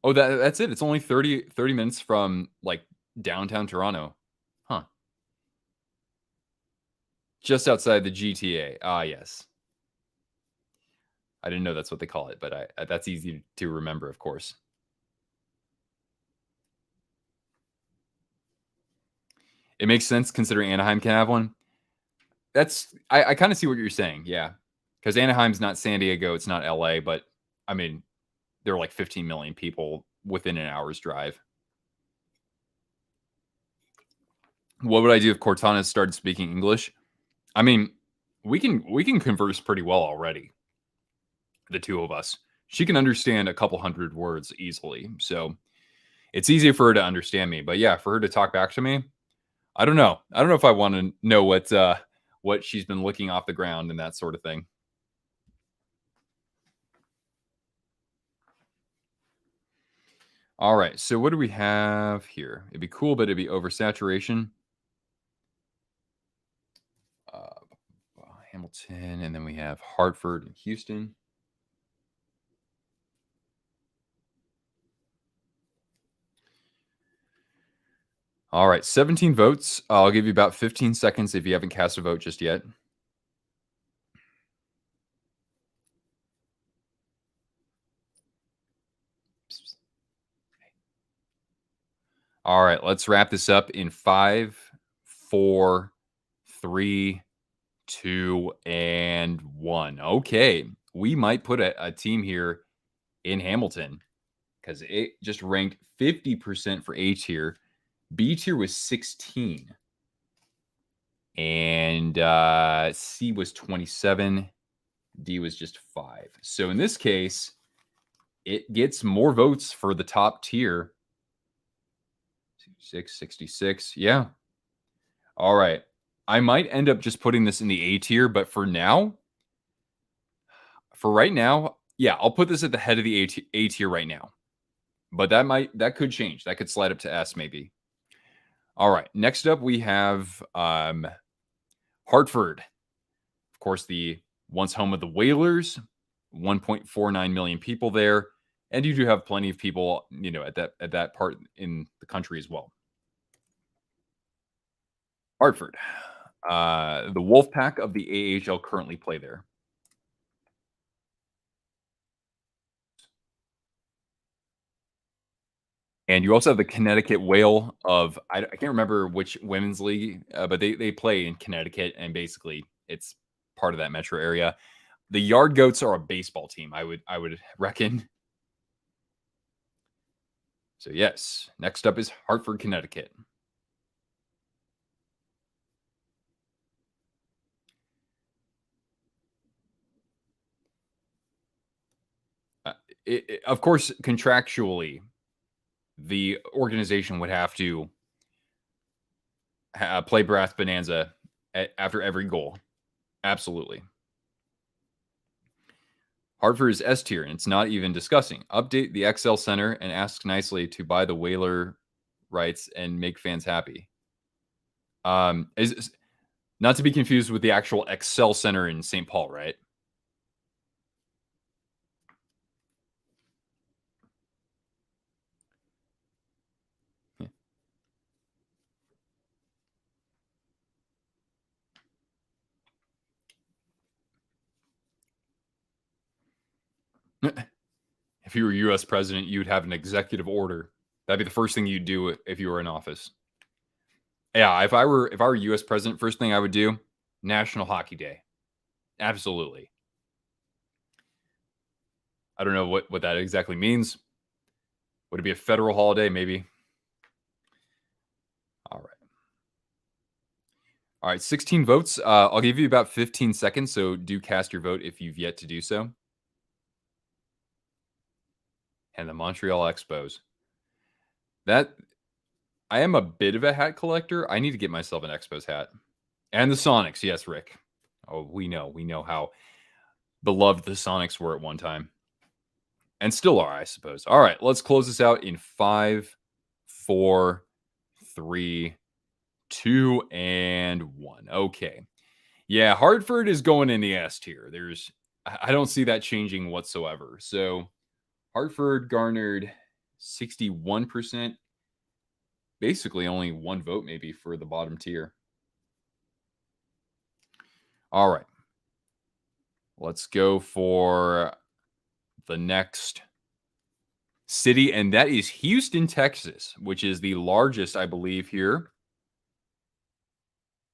Oh, that's it. It's only 30 minutes from like downtown Toronto. Huh. Just outside the GTA. Ah, yes. I didn't know that's what they call it, but that's easy to remember, of course. It makes sense considering Anaheim can have one. I kind of see what you're saying, yeah. Because Anaheim's not San Diego, it's not LA, but I mean, there are like 15 million people within an hour's drive. What would I do if Cortana started speaking English? I mean, we can converse pretty well already, the two of us. She can understand a couple hundred words easily, so it's easy for her to understand me. But yeah, for her to talk back to me, I don't know. I don't know if I want to know what she's been looking off the ground and that sort of thing. All right, so what do we have here? It'd be cool, but it'd be oversaturation. Hamilton, and then we have Hartford and Houston. All right, 17 votes. I'll give you about 15 seconds if you haven't cast a vote just yet. All right, let's wrap this up in 5, 4, 3, 2, and 1. Okay, we might put a team here in Hamilton because it just ranked 50% for A tier. B tier was 16. And C was 27. D was just 5. So in this case, it gets more votes for the top tier. 66. Yeah. All right. I might end up just putting this in the A tier, but for right now, yeah, I'll put this at the head of the A tier right now. But that could change. That could slide up to S maybe. All right. Next up, we have Hartford. Of course, the once home of the Whalers, 1.49 million people there. And you do have plenty of people, at that part in the country as well. Hartford. The Wolfpack of the AHL currently play there. And you also have the Connecticut Whale of, I can't remember which women's league, but they play in Connecticut, and basically it's part of that metro area. The Yard Goats are a baseball team, I would reckon. So yes, next up is Hartford, Connecticut. Of course, contractually, the organization would have to play Brass Bonanza after every goal. Absolutely. Hartford is S tier, and it's not even discussing. Update the XL Center and ask nicely to buy the Whaler rights and make fans happy. Is not to be confused with the actual XL Center in St. Paul, right? If you were U.S. president, you'd have an executive order. That'd be the first thing you'd do if you were in office. Yeah, if I were U.S. president, first thing I would do, National Hockey Day. Absolutely. I don't know what that exactly means. Would it be a federal holiday? Maybe. All right. All right, 16 votes. I'll give you about 15 seconds, so do cast your vote if you've yet to do so. And the Montreal Expos. That I am a bit of a hat collector. I need to get myself an Expos hat. And the Sonics, yes, Rick. Oh, we know how beloved the Sonics were at one time. And still are, I suppose. All right, let's close this out in 5, 4, 3, 2, and 1. Okay. Yeah, Hartford is going in the S tier. I don't see that changing whatsoever. So Hartford garnered 61%. Basically only one vote maybe for the bottom tier. All right. Let's go for the next city, and that is Houston, Texas, which is the largest, I believe, here,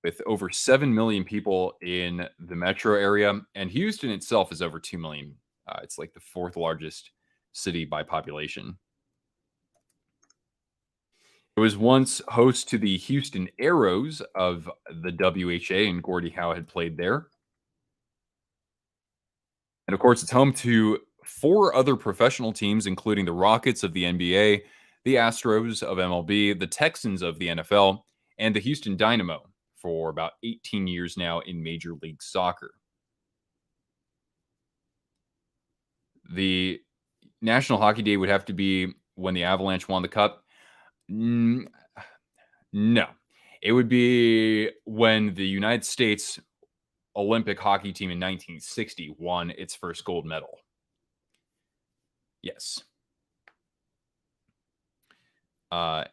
with over 7 million people in the metro area. And Houston itself is over 2 million. It's like the fourth largest city by population. It was once host to the Houston Aeros of the WHA, and Gordie Howe had played there. And of course, it's home to 4 other professional teams, including the Rockets of the NBA, the Astros of MLB, the Texans of the NFL, and the Houston Dynamo for about 18 years now in Major League Soccer. The National Hockey Day would have to be when the Avalanche won the Cup. No. It would be when the United States Olympic hockey team in 1960 won its first gold medal. Yes. If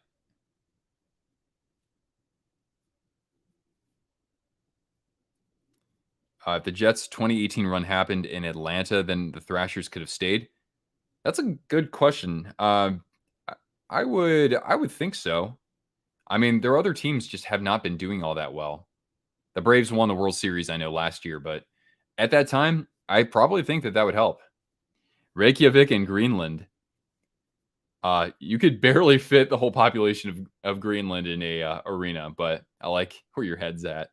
the Jets' 2018 run happened in Atlanta, then the Thrashers could have stayed. That's a good question. I would think so. I mean, their other teams just have not been doing all that well. The Braves won the World Series, I know, last year, but at that time, I probably think that would help. Reykjavik and Greenland. You could barely fit the whole population of Greenland in a arena, but I like where your head's at.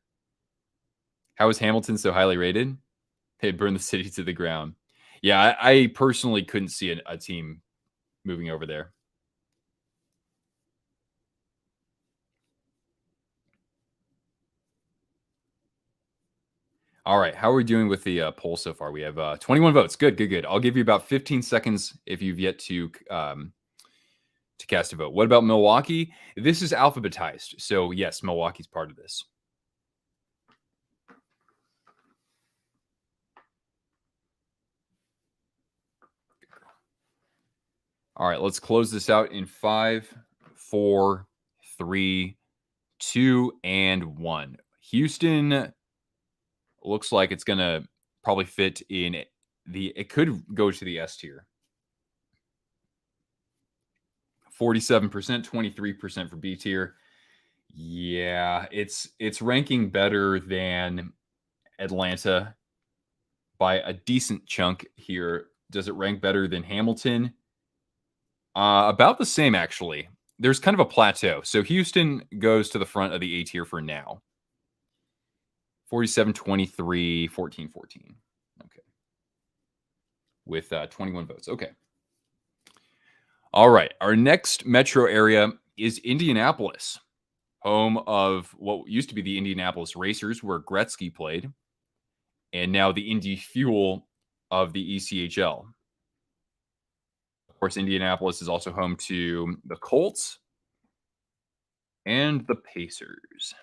How is Hamilton so highly rated? They burned the city to the ground. Yeah, I personally couldn't see a team moving over there. All right, how are we doing with the poll so far? We have 21 votes. Good. I'll give you about 15 seconds if you've yet to cast a vote. What about Milwaukee? This is alphabetized, so yes, Milwaukee's part of this. All right, let's close this out in 5, 4, 3, 2, and 1. Houston looks like it's going to probably fit in it could go to the S tier. 47%, 23% for B tier. Yeah, it's ranking better than Atlanta by a decent chunk here. Does it rank better than Hamilton? About the same, actually. There's kind of a plateau. So Houston goes to the front of the A tier for now. 47, 23, 14, 14. Okay. With 21 votes. Okay. All right. Our next metro area is Indianapolis, home of what used to be the Indianapolis Racers, where Gretzky played, and now the Indy Fuel of the ECHL. Of course, Indianapolis is also home to the Colts and the Pacers,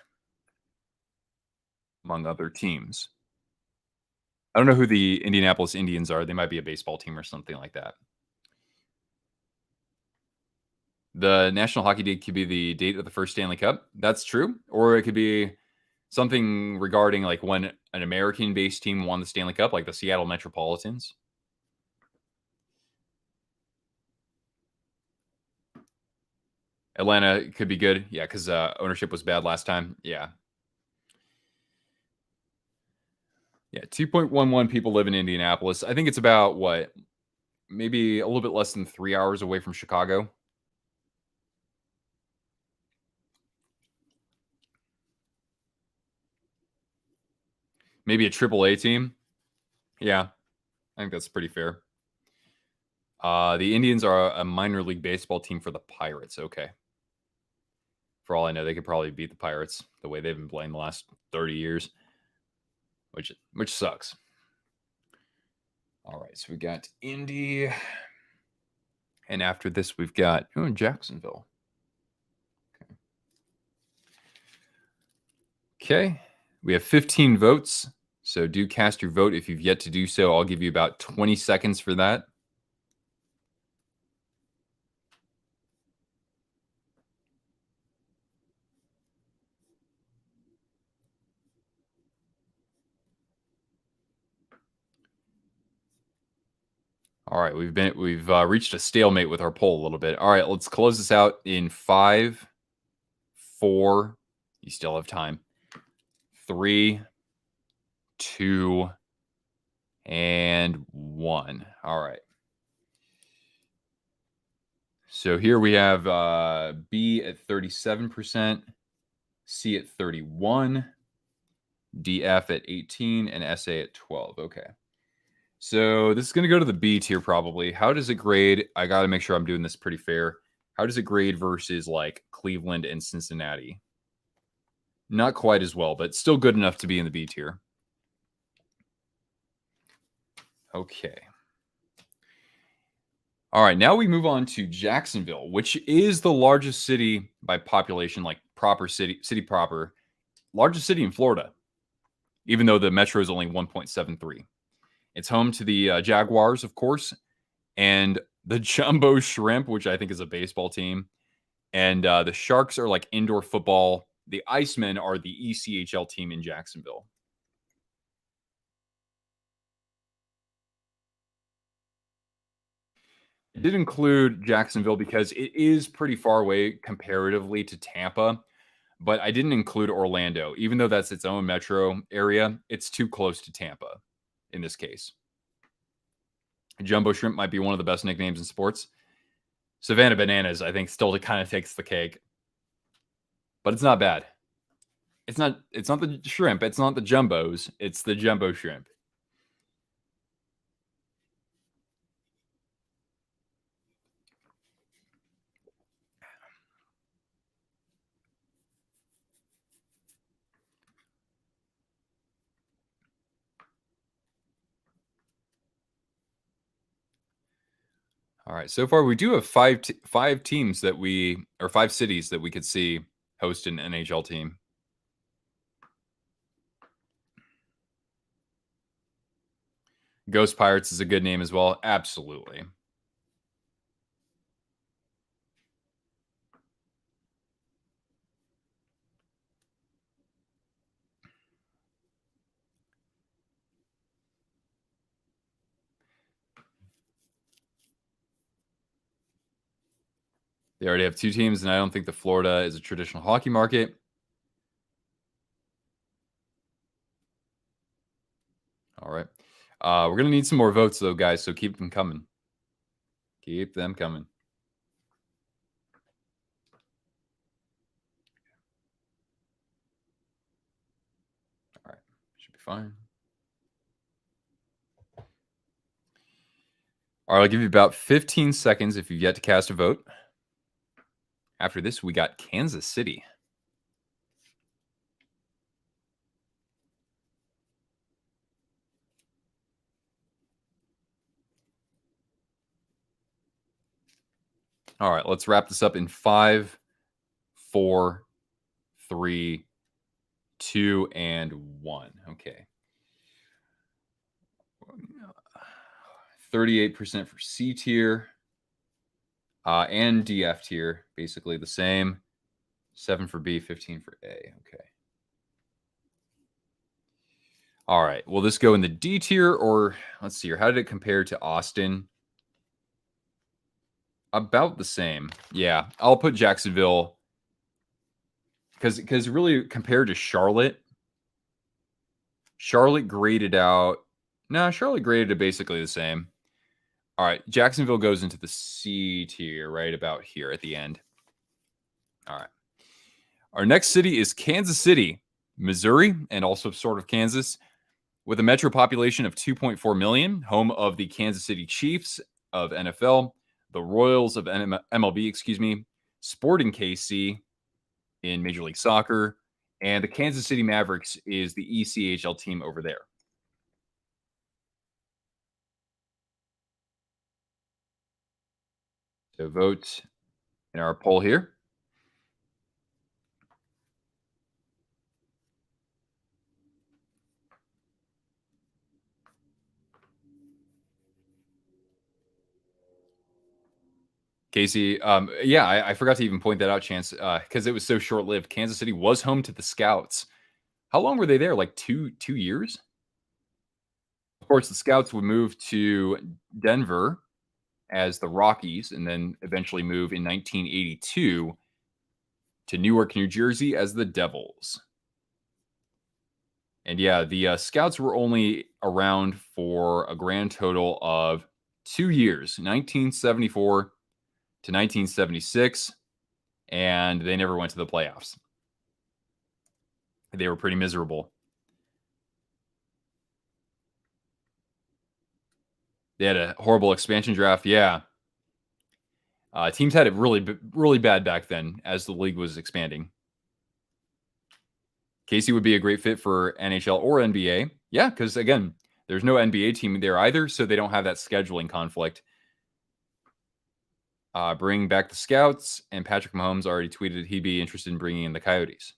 among other teams. I don't know who the Indianapolis Indians are. They might be a baseball team or something like that. The National Hockey Day could be the date of the first Stanley Cup. That's true. Or it could be something regarding like when an American-based team won the Stanley Cup, like the Seattle Metropolitans. Atlanta could be good. Yeah, because ownership was bad last time. Yeah. Yeah, 2.11 people live in Indianapolis. I think it's about, what, maybe a little bit less than 3 hours away from Chicago. Maybe a AAA team. Yeah, I think that's pretty fair. The Indians are a minor league baseball team for the Pirates. Okay. For all I know, they could probably beat the Pirates the way they've been playing the last 30 years, which sucks. All right, so we got Indy, and after this, we've got Jacksonville. Okay, we have 15 votes, so do cast your vote if you've yet to do so. I'll give you about 20 seconds for that. All right, we've reached a stalemate with our poll a little bit. All right, let's close this out in 5, 4. You still have time. 3, 2, and 1. All right. So here we have B at 37%, C at 31%, DF at 18%, and SA at 12%. Okay. So this is going to go to the B tier probably. How does it grade? I got to make sure I'm doing this pretty fair. How does it grade versus like Cleveland and Cincinnati? Not quite as well, but still good enough to be in the B tier. Okay. All right, now we move on to Jacksonville, which is the largest city by population, like proper city proper, largest city in Florida, even though the metro is only 1.73. It's home to the Jaguars, of course, and the Jumbo Shrimp, which I think is a baseball team. And the Sharks are like indoor football. The Icemen are the ECHL team in Jacksonville. It did include Jacksonville because it is pretty far away comparatively to Tampa, but I didn't include Orlando. Even though that's its own metro area, it's too close to Tampa in this case. Jumbo Shrimp might be one of the best nicknames in sports. Savannah Bananas, I think, still kind of takes the cake. But it's not bad. It's not the shrimp. It's not the jumbos. It's the Jumbo Shrimp. All right. So far, we do have five teams that or 5 cities that we could see host an NHL team. Ghost Pirates is a good name as well. Absolutely. They already have 2 teams, and I don't think the Florida is a traditional hockey market. All right. We're going to need some more votes, though, guys, so keep them coming. Keep them coming. All right. Should be fine. All right. I'll give you about 15 seconds if you've yet to cast a vote. After this, we got Kansas City. All right, let's wrap this up in 5, 4, 3, 2, and 1. Okay. 38% for C tier and DF tier, basically the same. 7 for B, 15 for A. Okay. All right. Will this go in the D tier, or let's see here? How did it compare to Austin? About the same. Yeah, I'll put Jacksonville because really compared to Charlotte graded out. No, Charlotte graded basically the same. All right, Jacksonville goes into the C tier right about here at the end. All right. Our next city is Kansas City, Missouri, and also sort of Kansas, with a metro population of 2.4 million, home of the Kansas City Chiefs of NFL, the Royals of MLB, Sporting KC in Major League Soccer, and the Kansas City Mavericks is the ECHL team over there. So vote in our poll here. Casey, yeah, I forgot to even point that out, Chance, because it was so short-lived. Kansas City was home to the Scouts. How long were they there? Like two years? Of course, the Scouts would move to Denver as the Rockies, and then eventually move in 1982 to Newark, New Jersey as the Devils. And yeah, the Scouts were only around for a grand total of 2 years, 1974 to 1976, and they never went to the playoffs. They were pretty miserable. They had a horrible expansion draft. Yeah. Teams had it really bad back then as the league was expanding. Casey would be a great fit for NHL or NBA. Yeah, because again, there's no NBA team there either, so they don't have that scheduling conflict. Bring back the Scouts, and Patrick Mahomes already tweeted he'd be interested in bringing in the Coyotes.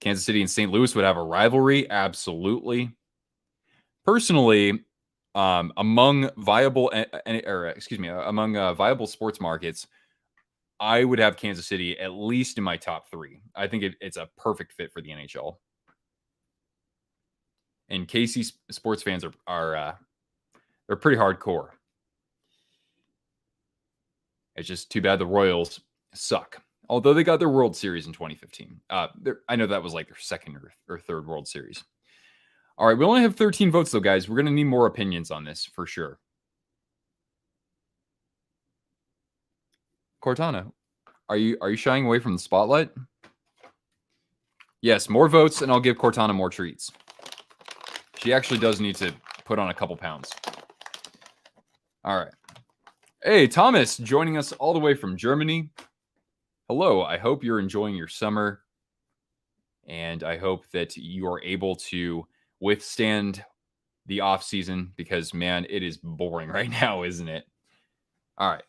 Kansas City and St. Louis would have a rivalry, absolutely. Personally, among viable sports markets, I would have Kansas City at least in my top 3. I think it's a perfect fit for the NHL. And KC sports fans are they're pretty hardcore. It's just too bad the Royals suck. Although they got their World Series in 2015. I know that was like their second or third World Series. All right, we only have 13 votes though, guys. We're going to need more opinions on this for sure. Cortana, are you shying away from the spotlight? Yes, more votes, and I'll give Cortana more treats. She actually does need to put on a couple pounds. All right. Hey, Thomas, joining us all the way from Germany. Hello, I hope you're enjoying your summer, and I hope that you are able to withstand the off season because, man, it is boring right now, isn't it? All right.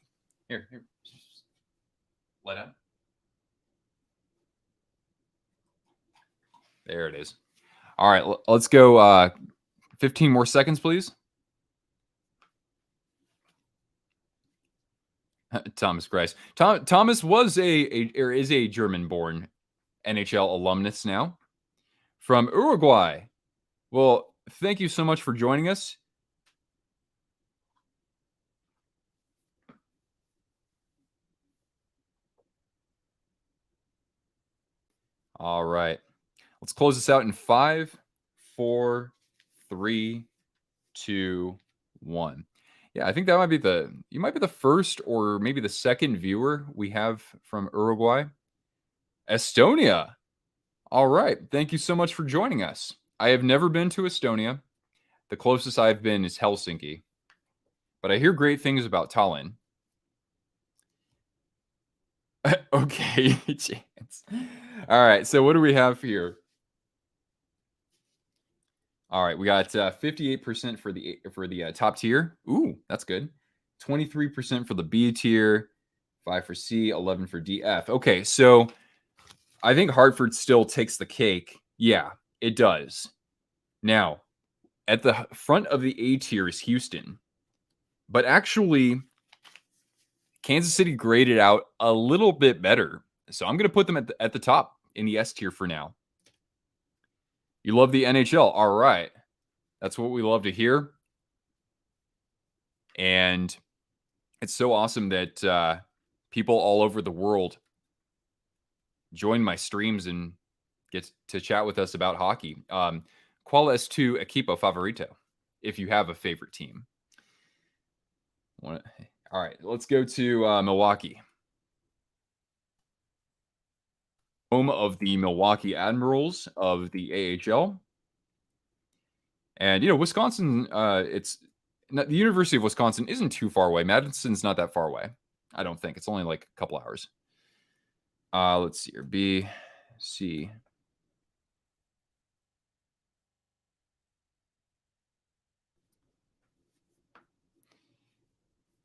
Here. Let out. There it is. All right, let's go 15 more seconds, please. Thomas Grice. Thomas was is a German-born NHL alumnus now from Uruguay. Well, thank you so much for joining us. All right. Let's close this out in 5, 4, 3, 2, 1. Yeah, I think that might be you might be the first or maybe the second viewer we have from Uruguay. Estonia. All right. Thank you so much for joining us. I have never been to Estonia. The closest I've been is Helsinki. But I hear great things about Tallinn. Okay, Chance. All right, so what do we have here? All right, we got 58% for the top tier. Ooh, that's good. 23% for the B tier, 5 for C, 11 for DF. Okay, so I think Hartford still takes the cake. Yeah, it does. Now, at the front of the A tier is Houston, but actually, Kansas City graded out a little bit better. So I'm going to put them at the top in the S tier for now. You love the NHL. All right. That's what we love to hear. And It's so awesome that people all over the world join my streams and get to chat with us about hockey. ¿Cuál es tu equipo favorito? If you have a favorite team. All right, let's go to Milwaukee. Home of the Milwaukee Admirals of the AHL. And, Wisconsin, the University of Wisconsin isn't too far away. Madison's not that far away. I don't think. It's only like a couple hours. Let's see here. B, C.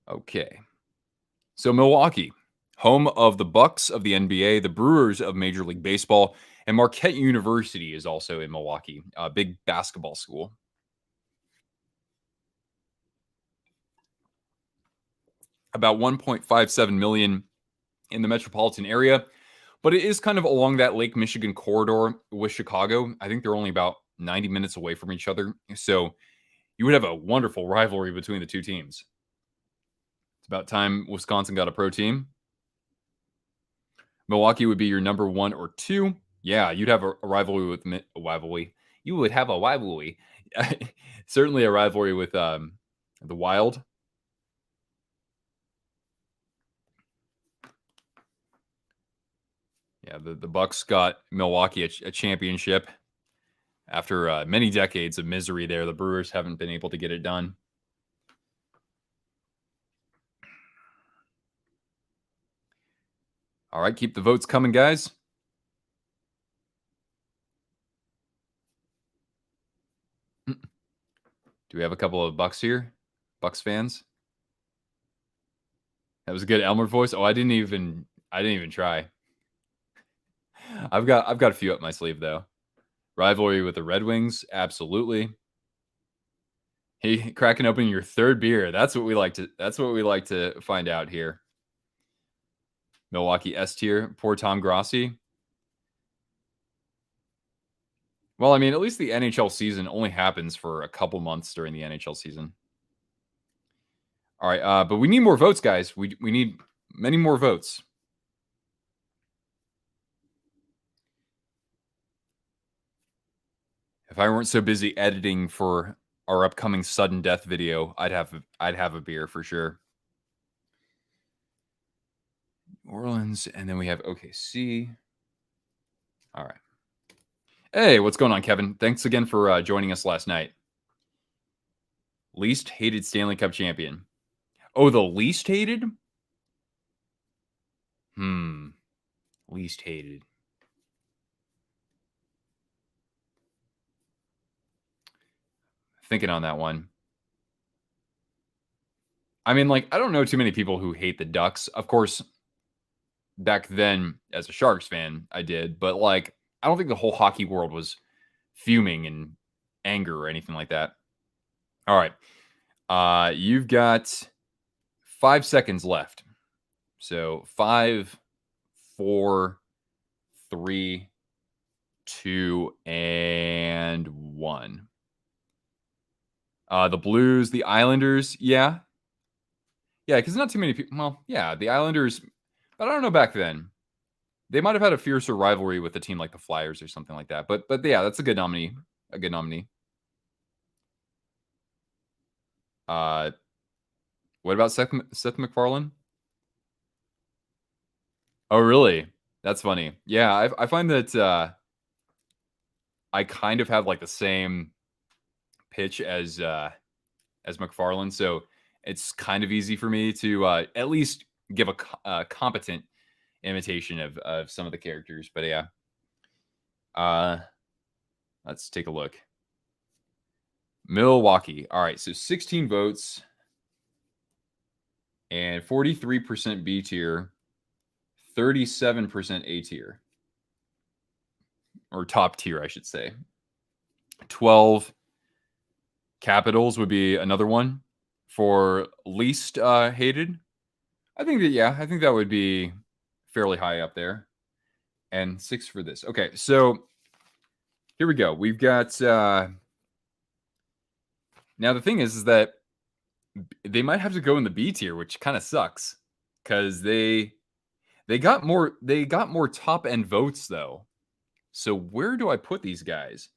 Okay. So Milwaukee, home of the Bucks of the NBA, the Brewers of Major League Baseball, and Marquette University is also in Milwaukee, a big basketball school. About 1.57 million in the metropolitan area, but it is kind of along that Lake Michigan corridor with Chicago. I think they're only about 90 minutes away from each other. So you would have a wonderful rivalry between the two teams. It's about time Wisconsin got a pro team. Milwaukee would be your number 1 or 2. Yeah, you'd have a rivalry with a rivalry. You would have a rivalry. Certainly a rivalry with the Wild. Yeah, the Bucks got Milwaukee a championship after many decades of misery there. The Brewers haven't been able to get it done. All right, keep the votes coming, guys. Do we have a couple of Bucks here? Bucks fans? That was a good Elmer voice. Oh, I didn't even try. I've got a few up my sleeve though. Rivalry with the Red Wings, absolutely. Hey, cracking open your third beer. That's what we like to find out here. Milwaukee S tier. Poor Tom Grossi. Well, I mean, at least the NHL season only happens for a couple months during the NHL season. All right, but we need more votes, guys. We need many more votes. If I weren't so busy editing for our upcoming sudden death video, I'd have a beer for sure. New Orleans, and then we have OKC. All right. Hey, what's going on, Kevin? Thanks again for joining us last night. Least hated Stanley Cup champion. Oh, the least hated? Least hated. Thinking on that one. I mean, like, I don't know too many people who hate the Ducks. Of course, back then, as a Sharks fan, I did. But, like, I don't think the whole hockey world was fuming in anger or anything like that. All right. You've got 5 seconds left. So 5, 4, 3, 2, and 1. The Blues, the Islanders, yeah. Yeah, because not too many people. Well, yeah, the Islanders, but I don't know back then. They might have had a fiercer rivalry with a team like the Flyers or something like that. But yeah, that's a good nominee. A good nominee. What about Seth MacFarlane? Oh, really? That's funny. Yeah, I find that I kind of have like the same pitch as MacFarlane, so it's kind of easy for me to at least give a competent imitation of some of the characters. But yeah, let's take a look. Milwaukee. All right, so 16 votes and 43% B tier, 37% A tier, or top tier, I should say. 12 Capitals would be another one for least hated. I think that would be fairly high up there. And 6 for this. Okay, so here we go. We've got now the thing is that They might have to go in the B tier, which kind of sucks because they got more top end votes though. So where do I put these guys?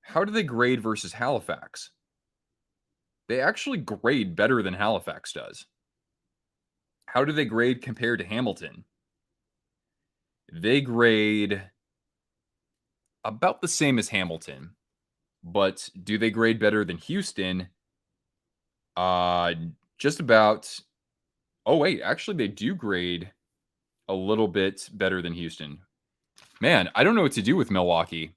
How do they grade versus Halifax? They actually grade better than Halifax does. How do they grade compared to Hamilton? They grade about the same as Hamilton, but do they grade better than Houston? Just about. Oh wait, actually they do grade a little bit better than Houston. Man, I don't know what to do with Milwaukee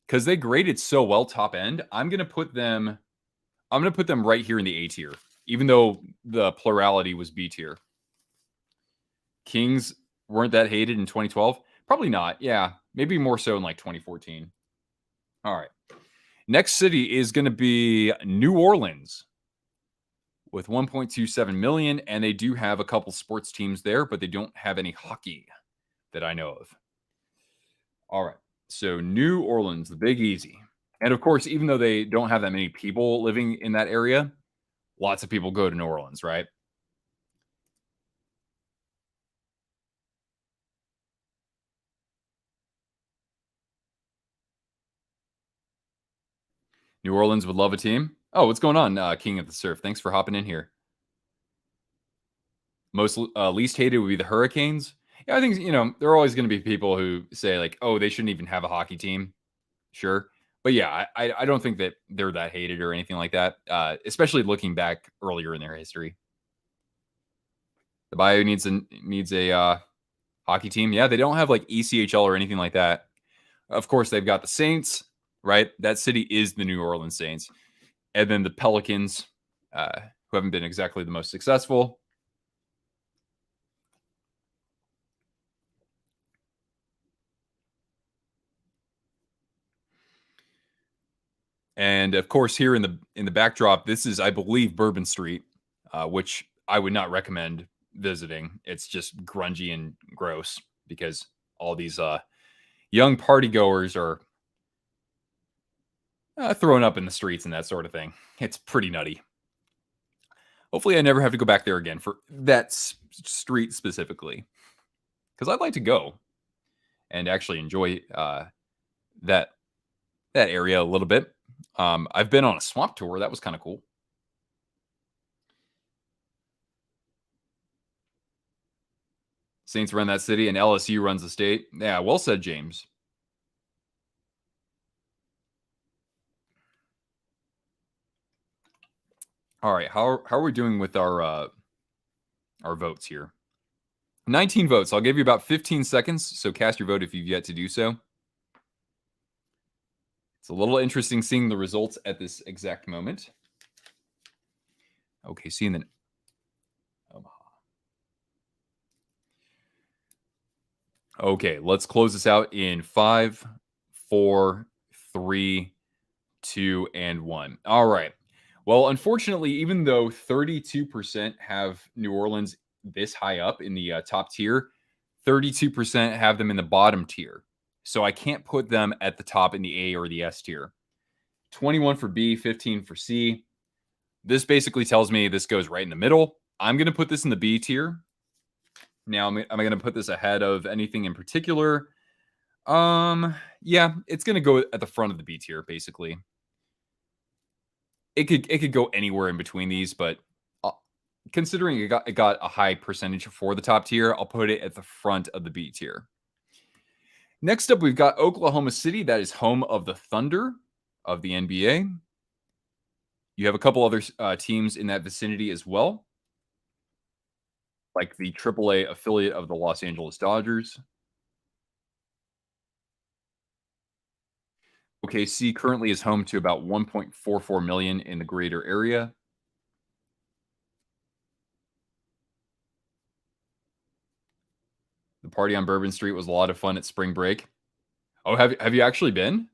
because they graded so well top end. I'm gonna put them right here in the A tier, even though the plurality was B tier. Kings weren't that hated in 2012. Probably not. Yeah, maybe more so in like 2014. All right. Next city is going to be New Orleans with 1.27 million, and they do have a couple sports teams there, but they don't have any hockey that I know of. All right. So New Orleans, the Big Easy. And of course, even though they don't have that many people living in that area, lots of people go to New Orleans, right? New Orleans would love a team. Oh, what's going on, King of the Surf? Thanks for hopping in here. Most least hated would be the Hurricanes. Yeah, I think there are always going to be people who say like, "Oh, they shouldn't even have a hockey team." Sure, but yeah, I don't think that they're that hated or anything like that. Especially looking back earlier in their history, the Bayou needs a hockey team. Yeah, they don't have like ECHL or anything like that. Of course, they've got the Saints, right? That city is the New Orleans Saints, and then the Pelicans, who haven't been exactly the most successful. And of course, here in the backdrop, this is, I believe, Bourbon Street, which I would not recommend visiting. It's just grungy and gross because all these young party goers are thrown up in the streets and that sort of thing. It's pretty nutty. Hopefully, I never have to go back there again for that street specifically, because I'd like to go and actually enjoy that area a little bit. I've been on a swamp tour. That was kind of cool. Saints run that city and LSU runs the state. Yeah, well said, James. All right, how are we doing with our votes here? 19 votes. I'll give you about 15 seconds, so cast your vote if you've yet to do so. It's a little interesting seeing the results at this exact moment. Okay, seeing the Omaha. Okay, let's close this out in 5, 4, 3, 2, and 1. All right. Well, unfortunately, even though 32% have New Orleans this high up in the top tier, 32% have them in the bottom tier. So I can't put them at the top in the A or the S tier. 21 for B, 15 for C. This basically tells me this goes right in the middle. I'm going to put this in the B tier. Now, am I going to put this ahead of anything in particular? Yeah, it's going to go at the front of the B tier, basically. It could go anywhere in between these, but considering it got a high percentage for the top tier, I'll put it at the front of the B tier. Next up, we've got Oklahoma City. That is home of the Thunder of the NBA. You have a couple other teams in that vicinity as well, like the AAA affiliate of the Los Angeles Dodgers. OKC currently is home to about 1.44 million in the greater area. The party on Bourbon Street was a lot of fun at spring break. Oh, have you actually been?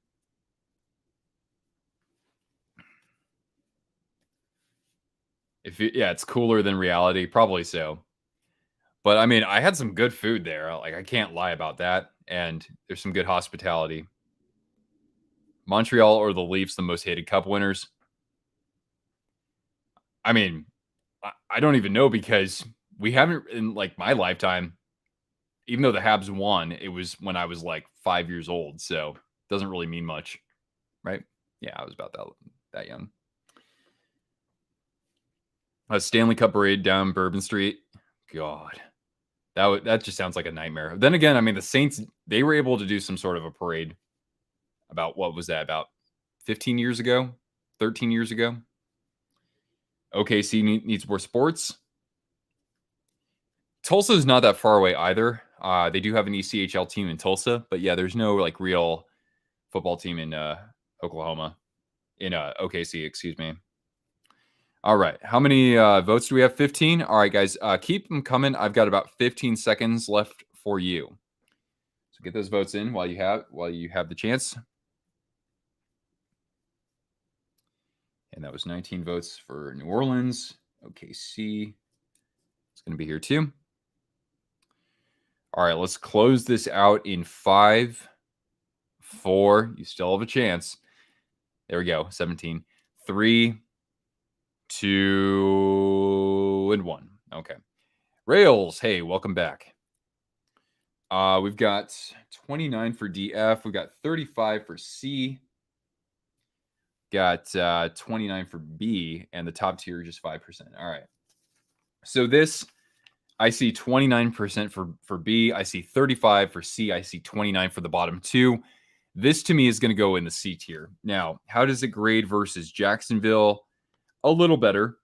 Yeah, it's cooler than reality, probably so. But I mean, I had some good food there. Like I can't lie about that, and there's some good hospitality. Montreal or the Leafs, the most hated Cup winners. I mean, I don't even know because we haven't in like my lifetime. Even though the Habs won, it was when I was like 5 years old, so it doesn't really mean much, right? Yeah, I was about that young. A Stanley Cup parade down Bourbon Street. God, that just sounds like a nightmare. Then again, I mean, the Saints, they were able to do some sort of a parade about, what was that, about 15 years ago, 13 years ago. OKC needs more sports. Tulsa is not that far away either. They do have an ECHL team in Tulsa, but yeah, there's no like real football team in Oklahoma, in OKC, excuse me. All right, how many votes do we have? 15. All right, guys, keep them coming. I've got about 15 seconds left for you, so get those votes in while you have the chance. And that was 19 votes for New Orleans. OKC, it's going to be here too. All right, let's close this out in 5, 4. You still have a chance. There we go. 17, 3, 2, and 1. Okay. Rails, hey, welcome back. We've got 29 for DF. We've got 35 for C. Got 29 for B, and the top tier is just 5%. All right. So this, I see 29% for B. I see 35 for C. I see 29 for the bottom two. This to me is going to go in the C tier. Now, how does it grade versus Jacksonville? A little better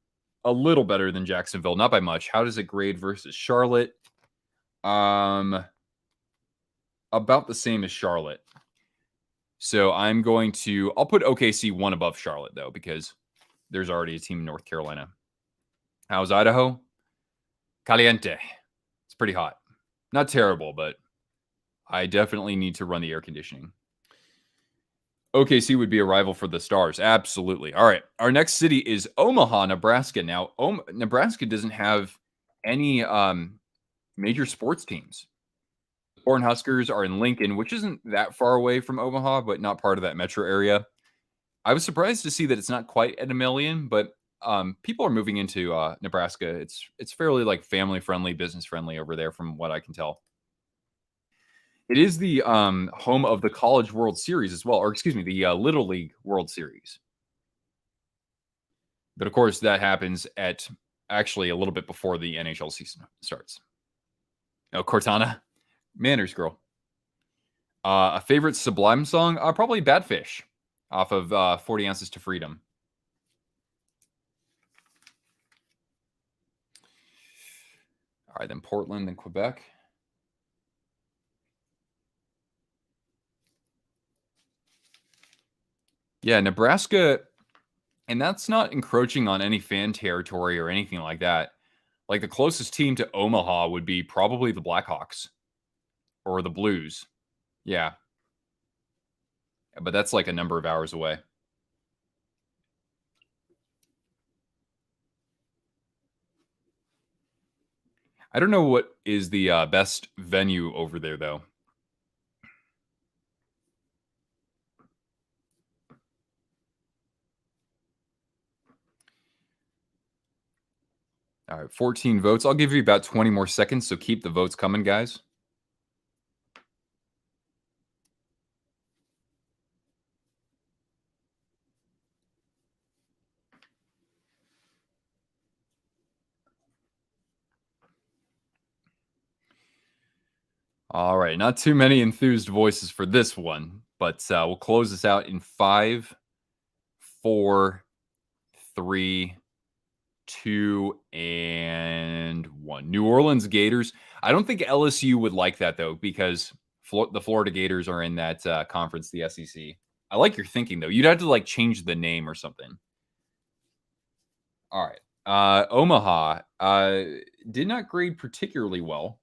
than Jacksonville, not by much. How does it grade versus Charlotte? About the same as Charlotte. So I'll put OKC 1 above Charlotte though, because there's already a team in North Carolina. How's Idaho? Caliente. It's pretty hot. Not terrible, but I definitely need to run the air conditioning. OKC would be a rival for the Stars. Absolutely. All right. Our next city is Omaha, Nebraska. Now, Nebraska doesn't have any major sports teams. The Cornhuskers are in Lincoln, which isn't that far away from Omaha, but not part of that metro area. I was surprised to see that it's not quite at a million, but people are moving into Nebraska. It's fairly like family friendly, business friendly over there, from what I can tell. It is the home of the College World Series as well, or excuse me, the Little League World Series. But of course, that happens at actually a little bit before the NHL season starts. Oh, Cortana, Manners Girl. A favorite Sublime song? Probably Bad Fish off of 40 Ounces to Freedom. All right, then Portland, then Quebec. Yeah, Nebraska, and that's not encroaching on any fan territory or anything like that. Like the closest team to Omaha would be probably the Blackhawks or the Blues. Yeah. But that's like a number of hours away. I don't know what is the best venue over there, though. All right, 14 votes. I'll give you about 20 more seconds, so keep the votes coming, guys. All right, not too many enthused voices for this one, but we'll close this out in 5, 4, 3, 2, and 1. New Orleans Gators. I don't think LSU would like that, though, because the Florida Gators are in that conference, the SEC. I like your thinking, though. You'd have to like change the name or something. All right. Omaha did not grade particularly well.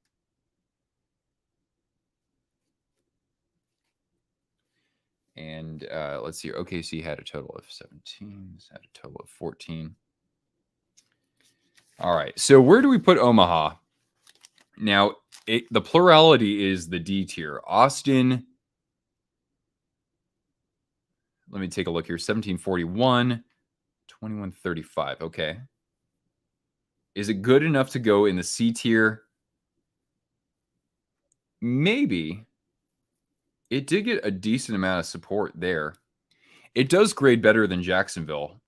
And let's see. OKC had a total of 17. This had a total of 14. All right. So where do we put Omaha? Now, the plurality is the D tier. Austin. Let me take a look here. 1741, 2135. Okay. Is it good enough to go in the C tier? Maybe. It did get a decent amount of support there. It does grade better than Jacksonville.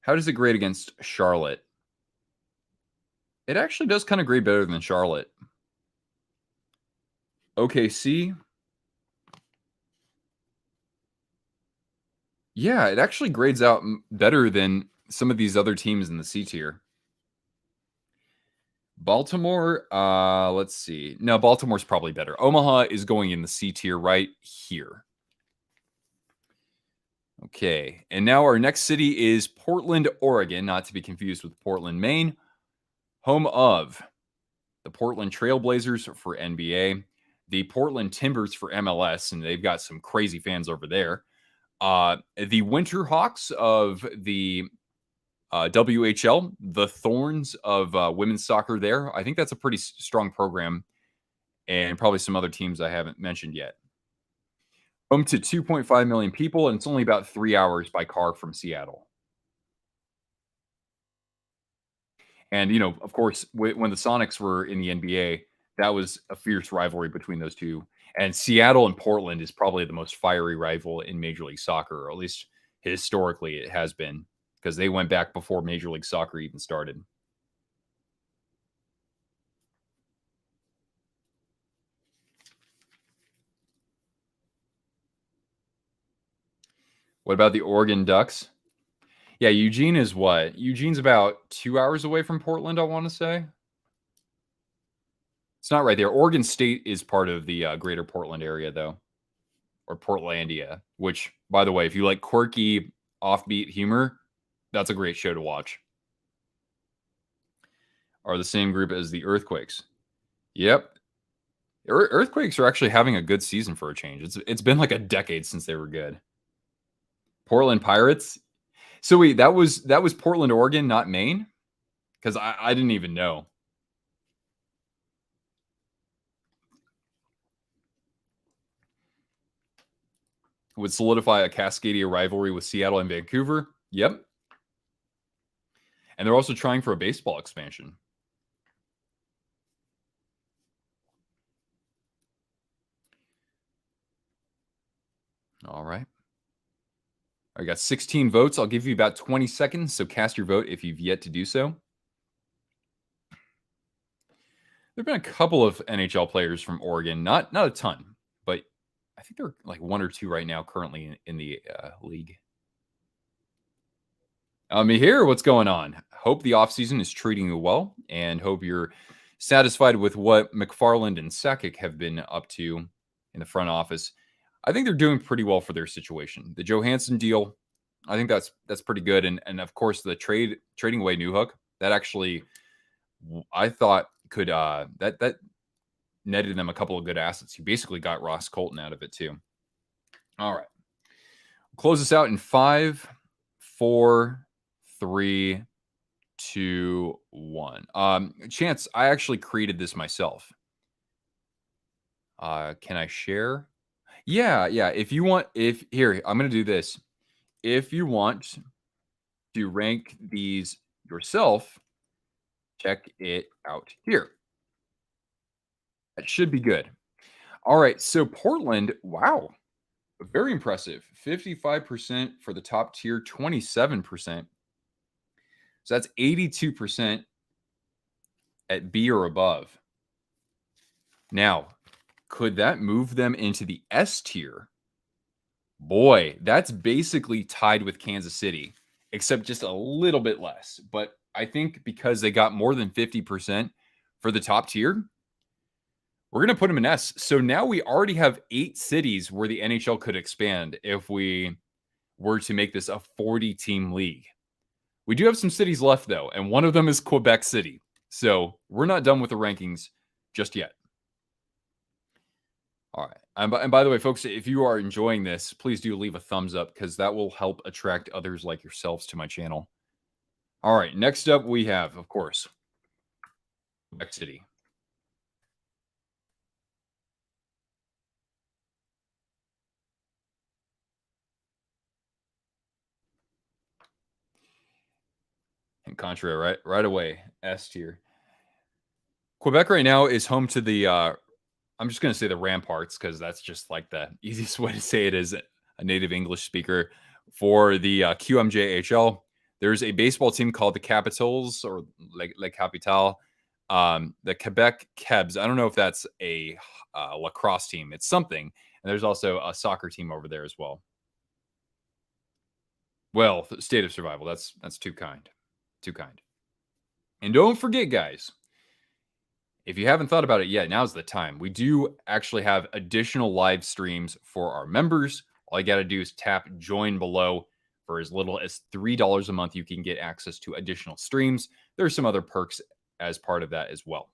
How does it grade against Charlotte? It actually does kind of grade better than Charlotte. OKC. Yeah, it actually grades out better than some of these other teams in the C tier. Baltimore, let's see. No, Baltimore's probably better. Omaha is going in the C tier right here. Okay, and now our next city is Portland, Oregon, not to be confused with Portland, Maine, home of the Portland Trailblazers for NBA, the Portland Timbers for MLS, and they've got some crazy fans over there. The Winterhawks of the WHL, the Thorns of women's soccer there. I think that's a pretty strong program, and probably some other teams I haven't mentioned yet. Home to 2.5 million people, and it's only about 3 hours by car from Seattle. And, you know, of course, when the Sonics were in the NBA, that was a fierce rivalry between those two. And Seattle and Portland is probably the most fiery rival in Major League Soccer, or at least historically it has been, because they went back before Major League Soccer even started. What about the Oregon Ducks? Yeah, Eugene is what? Eugene's about 2 hours away from Portland, I want to say. It's not right there. Oregon State is part of the greater Portland area, though, or Portlandia, which, by the way, if you like quirky, offbeat humor, that's a great show to watch. Are the same group as the Earthquakes. Yep. Earthquakes are actually having a good season for a change. It's been like a decade since they were good. Portland Pirates. So wait, that was Portland, Oregon, not Maine? Because I didn't even know. Would solidify a Cascadia rivalry with Seattle and Vancouver. Yep. And they're also trying for a baseball expansion. All right. I got 16 votes. I'll give you about 20 seconds, so cast your vote if you've yet to do so. There have been a couple of NHL players from Oregon, not a ton, but I think there are like one or two right now currently in the league. Here, what's going on? Hope the offseason is treating you well, and hope you're satisfied with what McFarland and Sakic have been up to in the front office. I think they're doing pretty well for their situation. The Johansson deal, I think that's pretty good, and of course the trading away Newhook, that actually I thought could that netted them a couple of good assets. You basically got Ross Colton out of it too. All right, close this out in 5, 4, 3, 2, 1. Chance, I actually created this myself. Can I share? Yeah. If you want, here, I'm gonna do this. If you want to rank these yourself, check it out here. That should be good. All right. So Portland, wow, very impressive. 55% for the top tier, 27%. So that's 82% at B or above. Now, could that move them into the S tier? Boy, that's basically tied with Kansas City, except just a little bit less. But I think because they got more than 50% for the top tier, we're going to put them in S. So now we already have 8 cities where the NHL could expand if we were to make this a 40-team league. We do have some cities left, though, and one of them is Quebec City. So we're not done with the rankings just yet. All right. And by the way, folks, if you are enjoying this, please do leave a thumbs up because that will help attract others like yourselves to my channel. All right. Next up, we have, of course, Quebec City. And Contra right away. S tier. Quebec right now is home to the, I'm just going to say the Ramparts because that's just like the easiest way to say it as a native English speaker. For the QMJHL, there's a baseball team called the Capitals or Le Capital. The Quebec Kebs. I don't know if that's a lacrosse team. It's something. And there's also a soccer team over there as well. Well, state of survival. That's too kind. Too kind. And don't forget, guys, if you haven't thought about it yet, now's the time. We do actually have additional live streams for our members. All you got to do is tap join below. For as little as $3 a month, you can get access to additional streams. There's some other perks as part of that as well.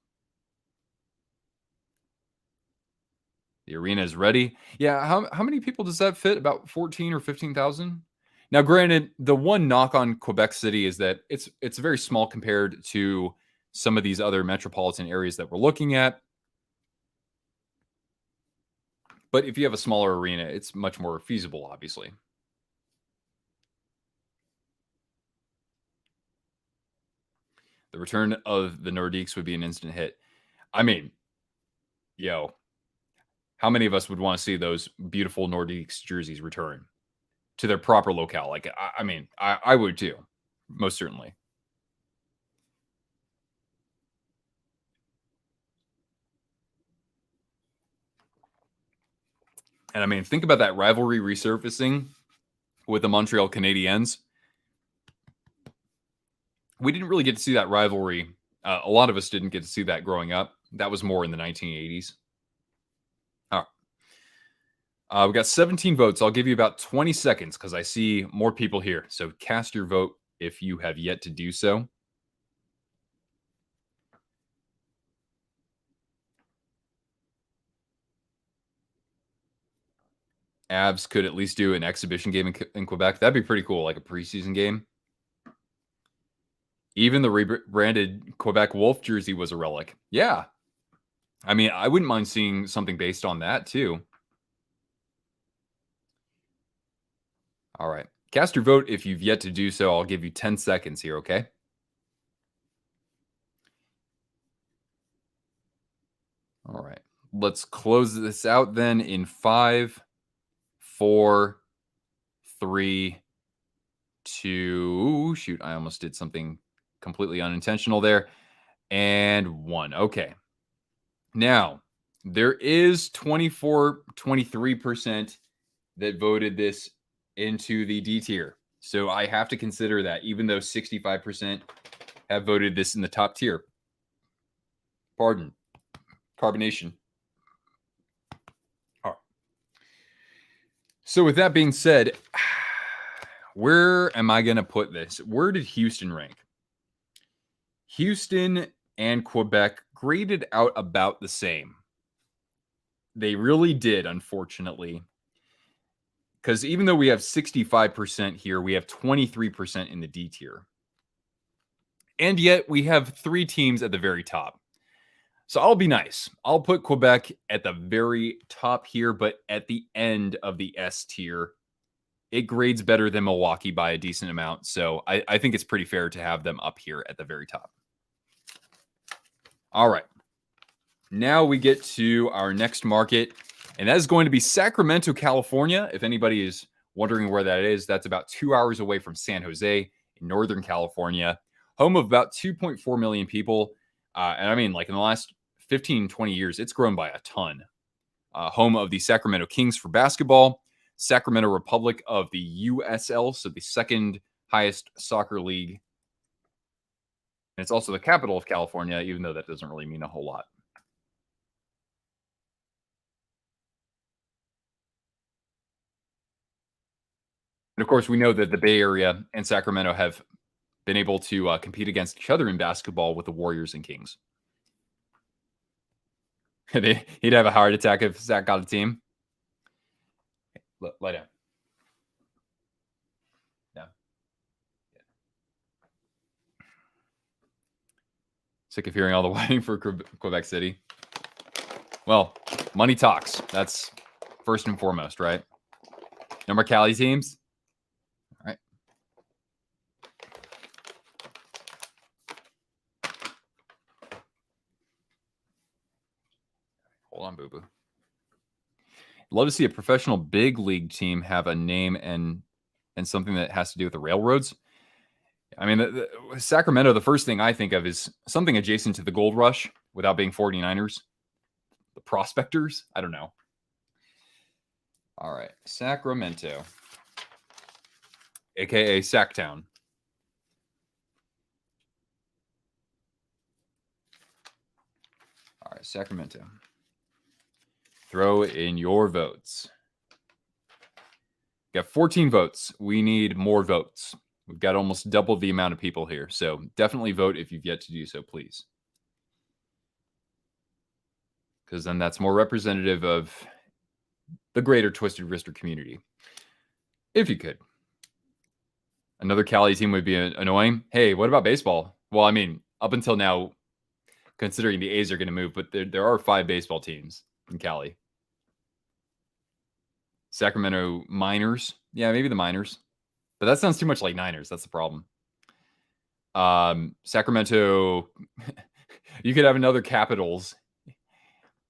The arena is ready. Yeah, how many people does that fit? About 14 or 15,000? Now, granted, the one knock on Quebec City is that it's very small compared to some of these other metropolitan areas that we're looking at. But if you have a smaller arena, it's much more feasible, obviously. The return of the Nordiques would be an instant hit. I mean, yo, how many of us would want to see those beautiful Nordiques jerseys return to their proper locale? Like, I mean, I would too, most certainly. And I mean, think about that rivalry resurfacing with the Montreal Canadiens. We didn't really get to see that rivalry. A lot of us didn't get to see that growing up. That was more in the 1980s. All right. We got 17 votes. I'll give you about 20 seconds because I see more people here. So cast your vote if you have yet to do so. Avs could at least do an exhibition game in Quebec. That'd be pretty cool, like a preseason game. Even the rebranded Quebec Wolf jersey was a relic. Yeah. I mean, I wouldn't mind seeing something based on that too. All right. Cast your vote if you've yet to do so. I'll give you 10 seconds here, okay? All right. Let's close this out then in 5, 4, 3, 2. Shoot, I almost did something completely unintentional there. And 1. Okay. Now, there is 23% that voted this into the D tier. So I have to consider that, even though 65% have voted this in the top tier. Pardon. Carbonation. All right. So with that being said, where am I going to put this? Where did Houston rank? Houston and Quebec graded out about the same. They really did, unfortunately. Because even though we have 65% here, we have 23% in the D tier. And yet we have 3 teams at the very top. So I'll be nice. I'll put Quebec at the very top here, but at the end of the S tier. It grades better than Milwaukee by a decent amount. So I think it's pretty fair to have them up here at the very top. All right. Now we get to our next market, and that is going to be Sacramento, California. If anybody is wondering where that is, that's about 2 hours away from San Jose in Northern California, home of about 2.4 million people. And I mean, like in the last 15, 20 years, it's grown by a ton. Home of the Sacramento Kings for basketball, Sacramento Republic of the USL, so the second highest soccer league. And it's also the capital of California, even though that doesn't really mean a whole lot. And of course, we know that the Bay Area and Sacramento have been able to compete against each other in basketball with the Warriors and Kings. He'd have a heart attack if Zach got a team. Lie down. No. Yeah. Sick of hearing all the whining for Quebec City. Well, money talks. That's first and foremost, right? No more Cali teams? All right. Hold on, boo-boo. Love to see a professional big league team have a name and something that has to do with the railroads. I mean, Sacramento, the first thing I think of is something adjacent to the gold rush without being 49ers. The prospectors? I don't know. All right. Sacramento, a.k.a. Sacktown. All right, Sacramento. Throw in your votes. Got 14 votes. We need more votes. We've got almost double the amount of people here. So definitely vote if you've yet to do so, please. Because then that's more representative of the greater Twisted Wrister community. If you could. Another Cali team would be annoying. Hey, what about baseball? Well, I mean, up until now, considering the A's are going to move, but there are 5 baseball teams in Cali. Sacramento Miners. Yeah, maybe the Miners. But that sounds too much like Niners. That's the problem. Sacramento, you could have another Capitals.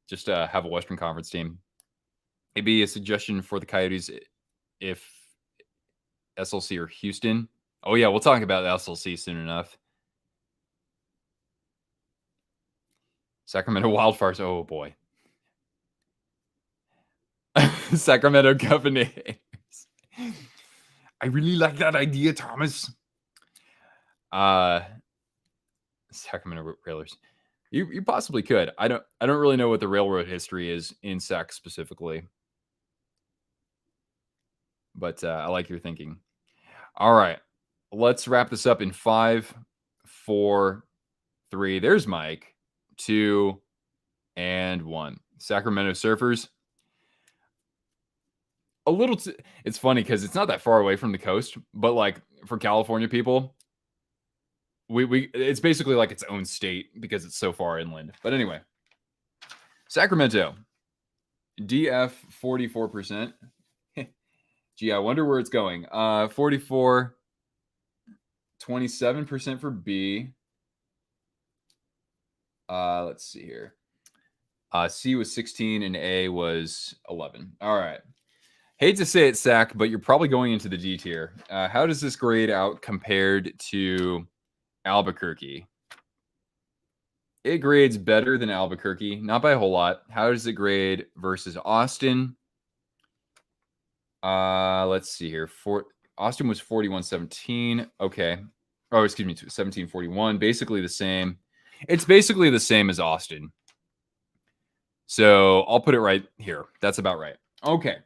Just have a Western Conference team. Maybe a suggestion for the Coyotes if SLC or Houston. Oh, yeah, we'll talk about SLC soon enough. Sacramento Wildfires. Oh, boy. Sacramento Governors. I really like that idea, Thomas. Sacramento Railers. You possibly could. I don't really know what the railroad history is in Sac specifically. But I like your thinking. All right. Let's wrap this up in 5, 4, 3. There's Mike. 2, and 1. Sacramento Surfers. A little. It's funny because it's not that far away from the coast, but like for California people, it's basically like its own state because it's so far inland. But anyway, Sacramento, DF 44%. Gee, I wonder where it's going. 44, 27% for B. Let's see here. C was 16 and A was 11. All right. Hate to say it, Sac, but you're probably going into the D tier. How does this grade out compared to Albuquerque? It grades better than Albuquerque, not by a whole lot. How does it grade versus Austin? Let's see here. Austin was 41-17. Okay. Oh, excuse me, 17-41. Basically the same. It's basically the same as Austin. So I'll put it right here. That's about right. Okay.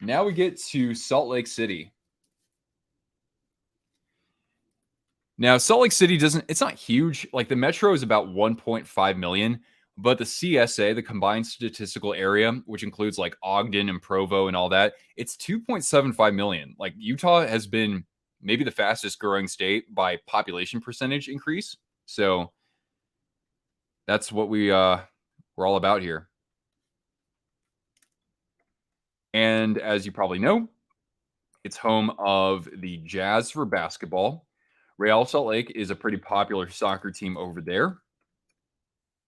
Now we get to Salt Lake City. Now, Salt Lake City it's not huge. Like the metro is about 1.5 million, but the CSA, the combined statistical area, which includes like Ogden and Provo and all that, it's 2.75 million. Like Utah has been maybe the fastest growing state by population percentage increase. So that's what we're all about here. And as you probably know, it's home of the Jazz for basketball. Real Salt Lake is a pretty popular soccer team over there.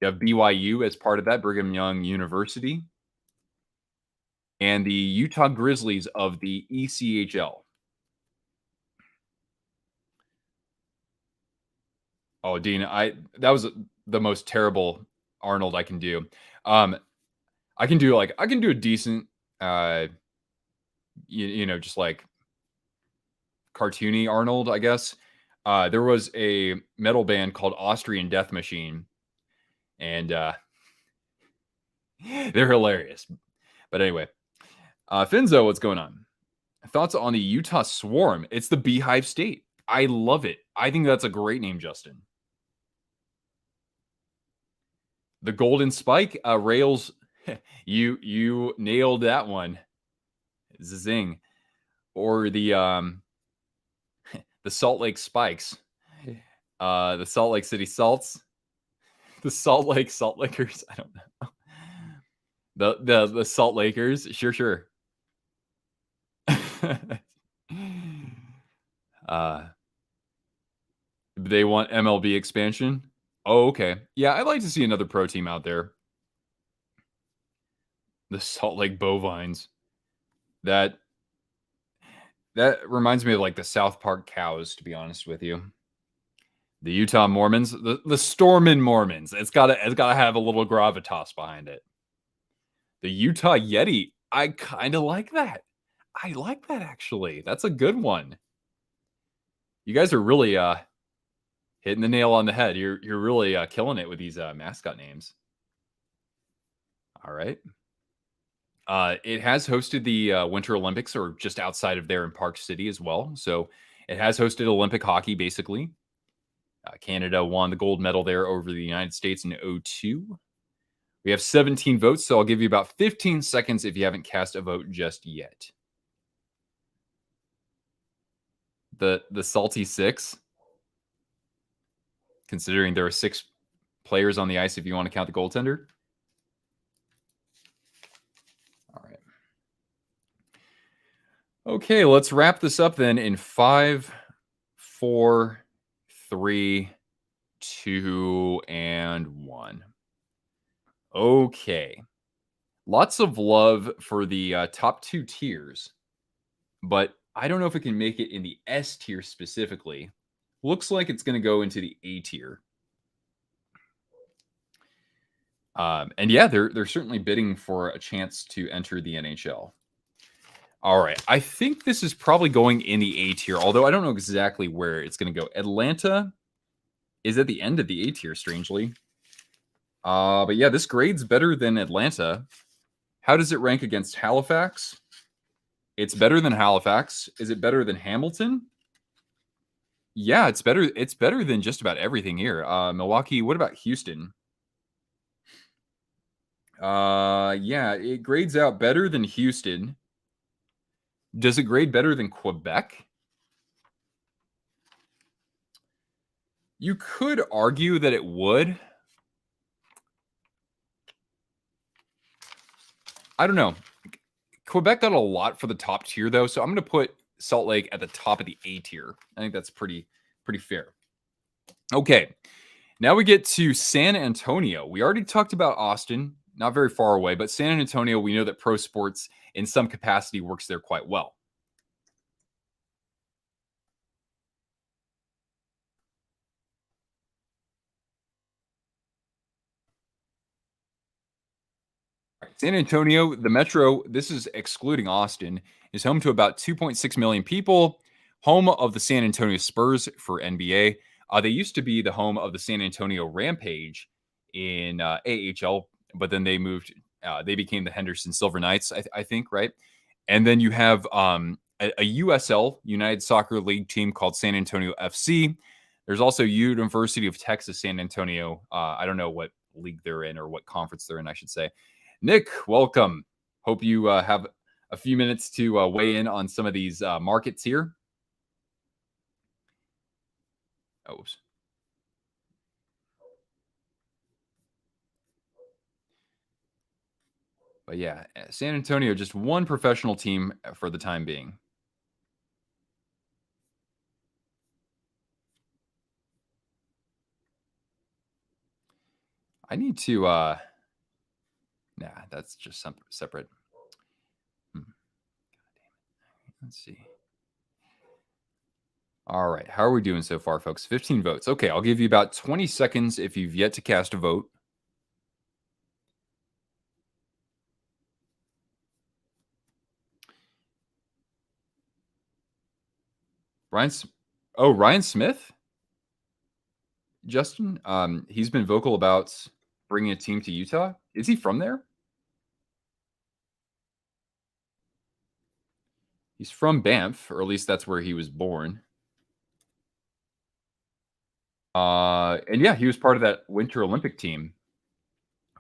You have BYU as part of that, Brigham Young University. And the Utah Grizzlies of the ECHL. Oh, Dean, that was the most terrible Arnold I can do. I can do a decent just like cartoony Arnold, I guess. There was a metal band called Austrian Death Machine, and they're hilarious. But anyway, Finzo, what's going on? Thoughts on the Utah Swarm? It's the Beehive State. I love it. I think that's a great name, Justin. The Golden Spike, Rails. You nailed that one. Zing. Or the Salt Lake Spikes. The Salt Lake City Salts. The Salt Lakers. I don't know. The Salt Lakers. Sure. They want MLB expansion. Oh, okay. Yeah, I'd like to see another pro team out there. The Salt Lake Bovines. That reminds me of like the South Park cows, to be honest with you. The Utah Mormons, the Stormin' Mormons. It's gotta have a little gravitas behind it. The Utah Yeti. I kind of like that. I like that actually. That's a good one. You guys are really hitting the nail on the head. You're really killing it with these mascot names. All right. It has hosted the Winter Olympics, or just outside of there in Park City as well. So it has hosted Olympic hockey, basically. Canada won the gold medal there over the United States in 2002. We have 17 votes, so I'll give you about 15 seconds if you haven't cast a vote just yet. The Salty Six, considering there are 6 players on the ice if you want to count the goaltender. All right. Okay, let's wrap this up then in 5, 4, 3, 2, and 1. Okay. Lots of love for the top 2 tiers, but I don't know if it can make it in the S tier specifically. Looks like it's going to go into the A tier. And yeah, they're certainly bidding for a chance to enter the NHL. All right. I think this is probably going in the A tier, although I don't know exactly where it's going to go. Atlanta is at the end of the A tier, strangely. But yeah, this grade's better than Atlanta. How does it rank against Halifax? It's better than Halifax. Is it better than Hamilton? Yeah, it's better. It's better than just about everything here. Milwaukee. What about Houston? Yeah, it grades out better than Houston. Does it grade better than Quebec? You could argue that it would. I don't know. Quebec got a lot for the top tier, though, so I'm going to put Salt Lake at the top of the A tier. I think that's pretty fair. Okay, now we get to San Antonio. We already talked about Austin, not very far away, but San Antonio, we know that pro sports in some capacity works there quite well. San Antonio, the metro, this is excluding Austin, is home to about 2.6 million people, home of the San Antonio Spurs for NBA. They used to be the home of the San Antonio Rampage in AHL, but then they moved, they became the Henderson Silver Knights, I think, right? And then you have a USL, United Soccer League team called San Antonio FC. There's also University of Texas San Antonio. I don't know what league they're in, or what conference they're in, I should say. Nick, welcome. Hope you have a few minutes to weigh in on some of these markets here. Oops. But yeah, San Antonio, just one professional team for the time being. I need to, nah, that's just separate. God damn it. Let's see. All right, how are we doing so far, folks? 15 votes. Okay, I'll give you about 20 seconds if you've yet to cast a vote. Ryan Smith? Justin, he's been vocal about bringing a team to Utah. Is he from there? He's from Banff, or at least that's where he was born. And yeah, he was part of that Winter Olympic team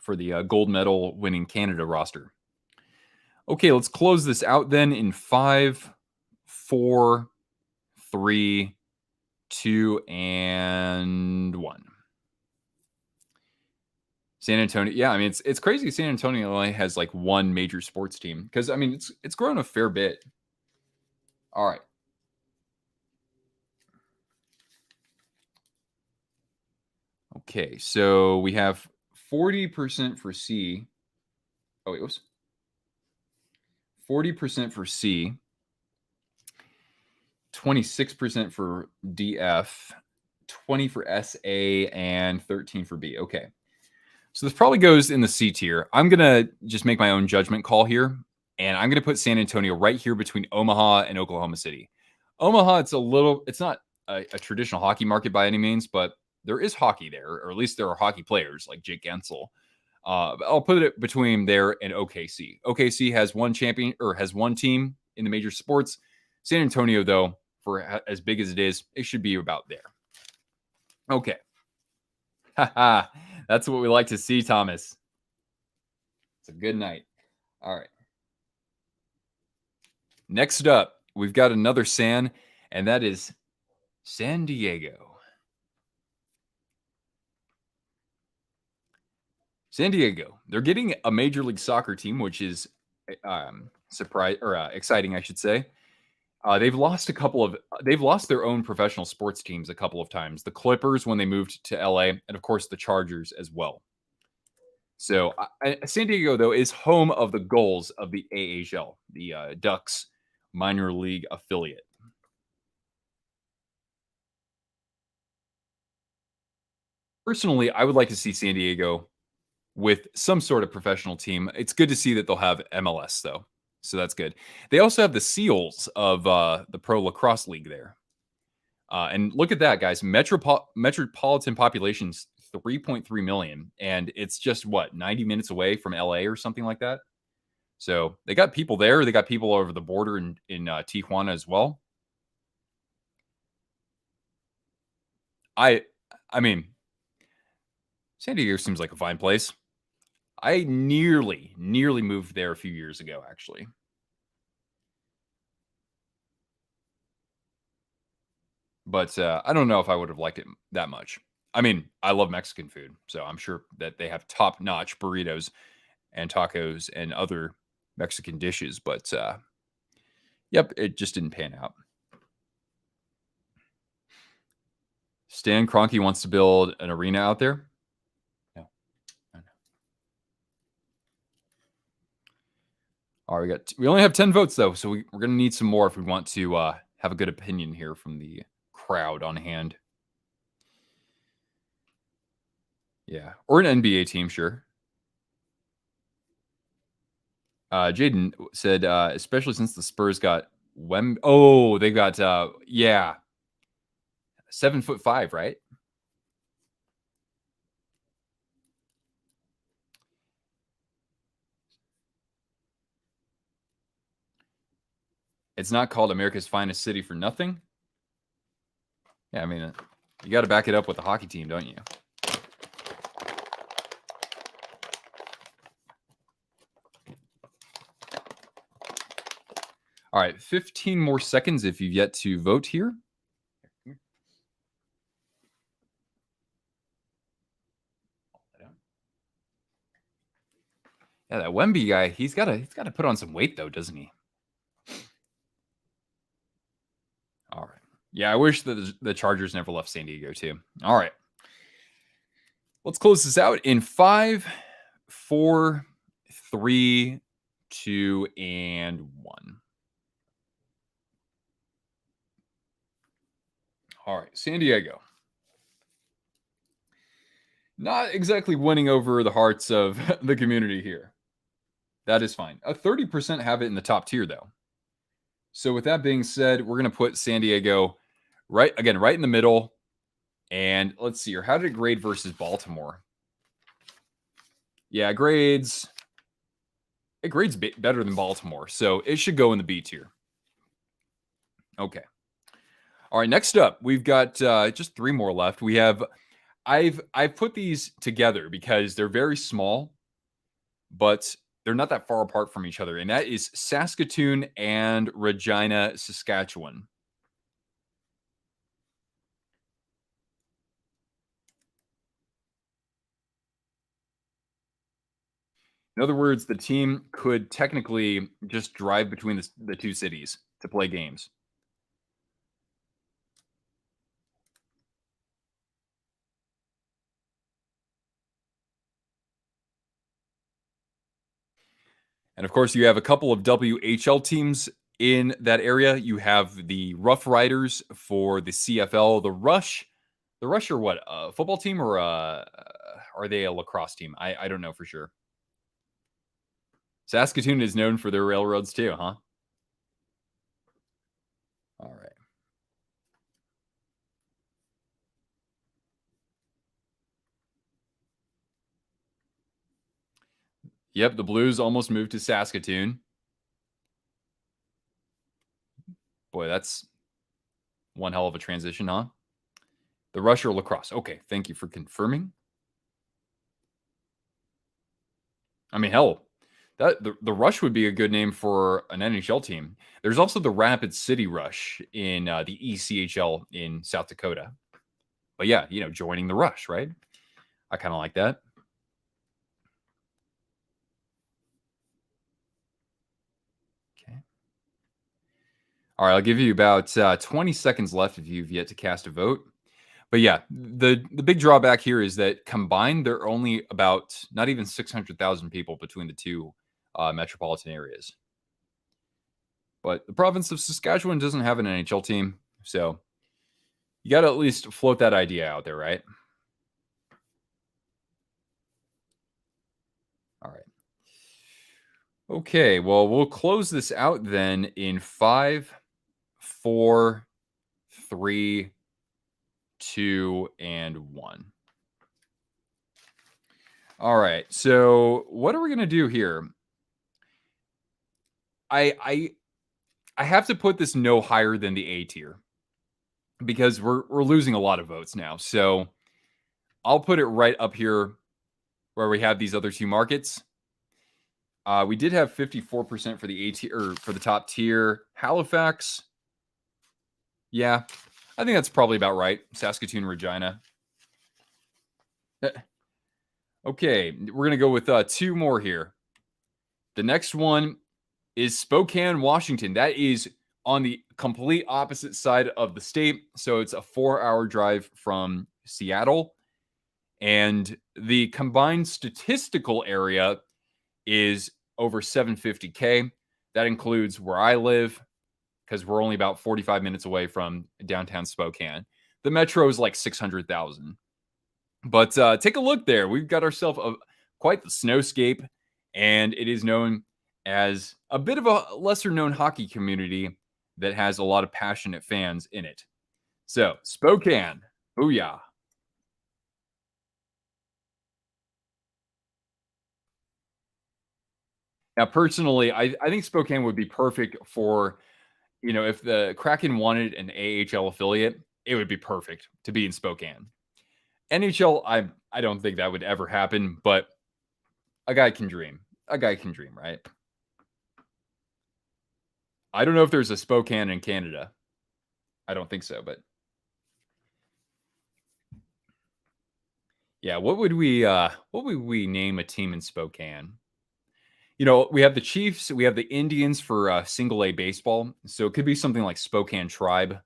for the gold medal winning Canada roster. Okay, let's close this out then in 5, 4, 3, 2, and 1. San Antonio. Yeah, I mean it's crazy. San Antonio only has like one major sports team, because I mean it's grown a fair bit. All right. Okay, so we have 40% for C. Oh, wait, whoops. 40% for C, 26% for DF, 20 for SA, and 13 for B. Okay. So this probably goes in the C tier. I'm going to just make my own judgment call here, and I'm going to put San Antonio right here between Omaha and Oklahoma City. Omaha, it's not a traditional hockey market by any means, but there is hockey there, or at least there are hockey players like Jake Gensel. I'll put it between there and OKC. OKC has one champion or has one team in the major sports. San Antonio, though, for as big as it is, it should be about there. Okay. Haha. That's what we like to see, Thomas. It's a good night. All right. Next up, we've got another San, and that is San Diego. San Diego. They're getting a Major League Soccer team, which is exciting, I should say. They've lost their own professional sports teams a couple of times. The Clippers when they moved to LA, and of course the Chargers as well. So San Diego, though, is home of the goals of the AHL, the Ducks minor league affiliate. Personally, I would like to see San Diego with some sort of professional team. It's good to see that they'll have MLS, though. So that's good. They also have the Seals of the Pro Lacrosse League there. And look at that, guys. Metropolitan population's 3.3 million. And it's just, 90 minutes away from LA or something like that? So they got people there. They got people over the border in Tijuana as well. I mean, San Diego seems like a fine place. I nearly moved there a few years ago, actually. But I don't know if I would have liked it that much. I mean, I love Mexican food, so I'm sure that they have top-notch burritos and tacos and other Mexican dishes. But yep, it just didn't pan out. Stan Kroenke wants to build an arena out there. No. All right, we only have 10 votes though, so we're gonna need some more if we want to have a good opinion here from the crowd on hand. Yeah, or an NBA team, sure. Jaden said, especially since the Spurs got they got 7'5", right? It's not called America's Finest City for nothing. Yeah, I mean, you got to back it up with a hockey team, don't you? All right, 15 more seconds if you've yet to vote here. Yeah, that Wemby guy, he's got to put on some weight though, doesn't he? All right. Yeah, I wish that the Chargers never left San Diego too. All right. Let's close this out in 5, 4, 3, 2, and 1. All right, San Diego. Not exactly winning over the hearts of the community here. That is fine. 30% have it in the top tier, though. So with that being said, we're going to put San Diego right in the middle. And let's see here. How did it grade versus Baltimore? Yeah, it grades better than Baltimore. So it should go in the B tier. Okay. All right, next up, we've got just 3 more left. We have I've put these together because they're very small, but they're not that far apart from each other, and that is Saskatoon and Regina, Saskatchewan. In other words, the team could technically just drive between the two cities to play games. And of course, you have a couple of WHL teams in that area. You have the Rough Riders for the CFL, the Rush. The Rush are what? A football team or are they a lacrosse team? I don't know for sure. Saskatoon is known for their railroads too, huh? All right. Yep, the Blues almost moved to Saskatoon. Boy, that's one hell of a transition, huh? The Rush or lacrosse. Okay, thank you for confirming. I mean, hell, the Rush would be a good name for an NHL team. There's also the Rapid City Rush in the ECHL in South Dakota. But yeah, joining the Rush, right? I kind of like that. Okay. All right, I'll give you about 20 seconds left if you've yet to cast a vote. But yeah, the big drawback here is that combined, there are only about not even 600,000 people between the two metropolitan areas. But the province of Saskatchewan doesn't have an NHL team, so you got to at least float that idea out there, right? All right. Okay, well, we'll close this out then in 5, 4, 3, 2, and 1. All right. So what are we gonna do here? I have to put this no higher than the A tier because we're losing a lot of votes now. So I'll put it right up here where we have these other two markets. We did have 54% for the A tier or for the top tier. Halifax. Yeah, I think that's probably about right. Saskatoon, Regina. Okay, we're gonna go with 2 more here. The next one is Spokane, Washington. That is on the complete opposite side of the state. So it's a 4-hour drive from Seattle. And the combined statistical area is over 750K. That includes where I live, because we're only about 45 minutes away from downtown Spokane. The metro is like 600,000. But take a look there. We've got ourselves quite the snowscape, and it is known as a bit of a lesser known hockey community that has a lot of passionate fans in it. So, Spokane, booyah. Now, personally, I think Spokane would be perfect for, if the Kraken wanted an AHL affiliate, it would be perfect to be in Spokane. NHL, I don't think that would ever happen, but a guy can dream. A guy can dream, right? I don't know if there's a Spokane in Canada. I don't think so, but yeah, what would we name a team in Spokane? We have the Chiefs, we have the Indians for single A baseball. So it could be something like Spokane Tribe,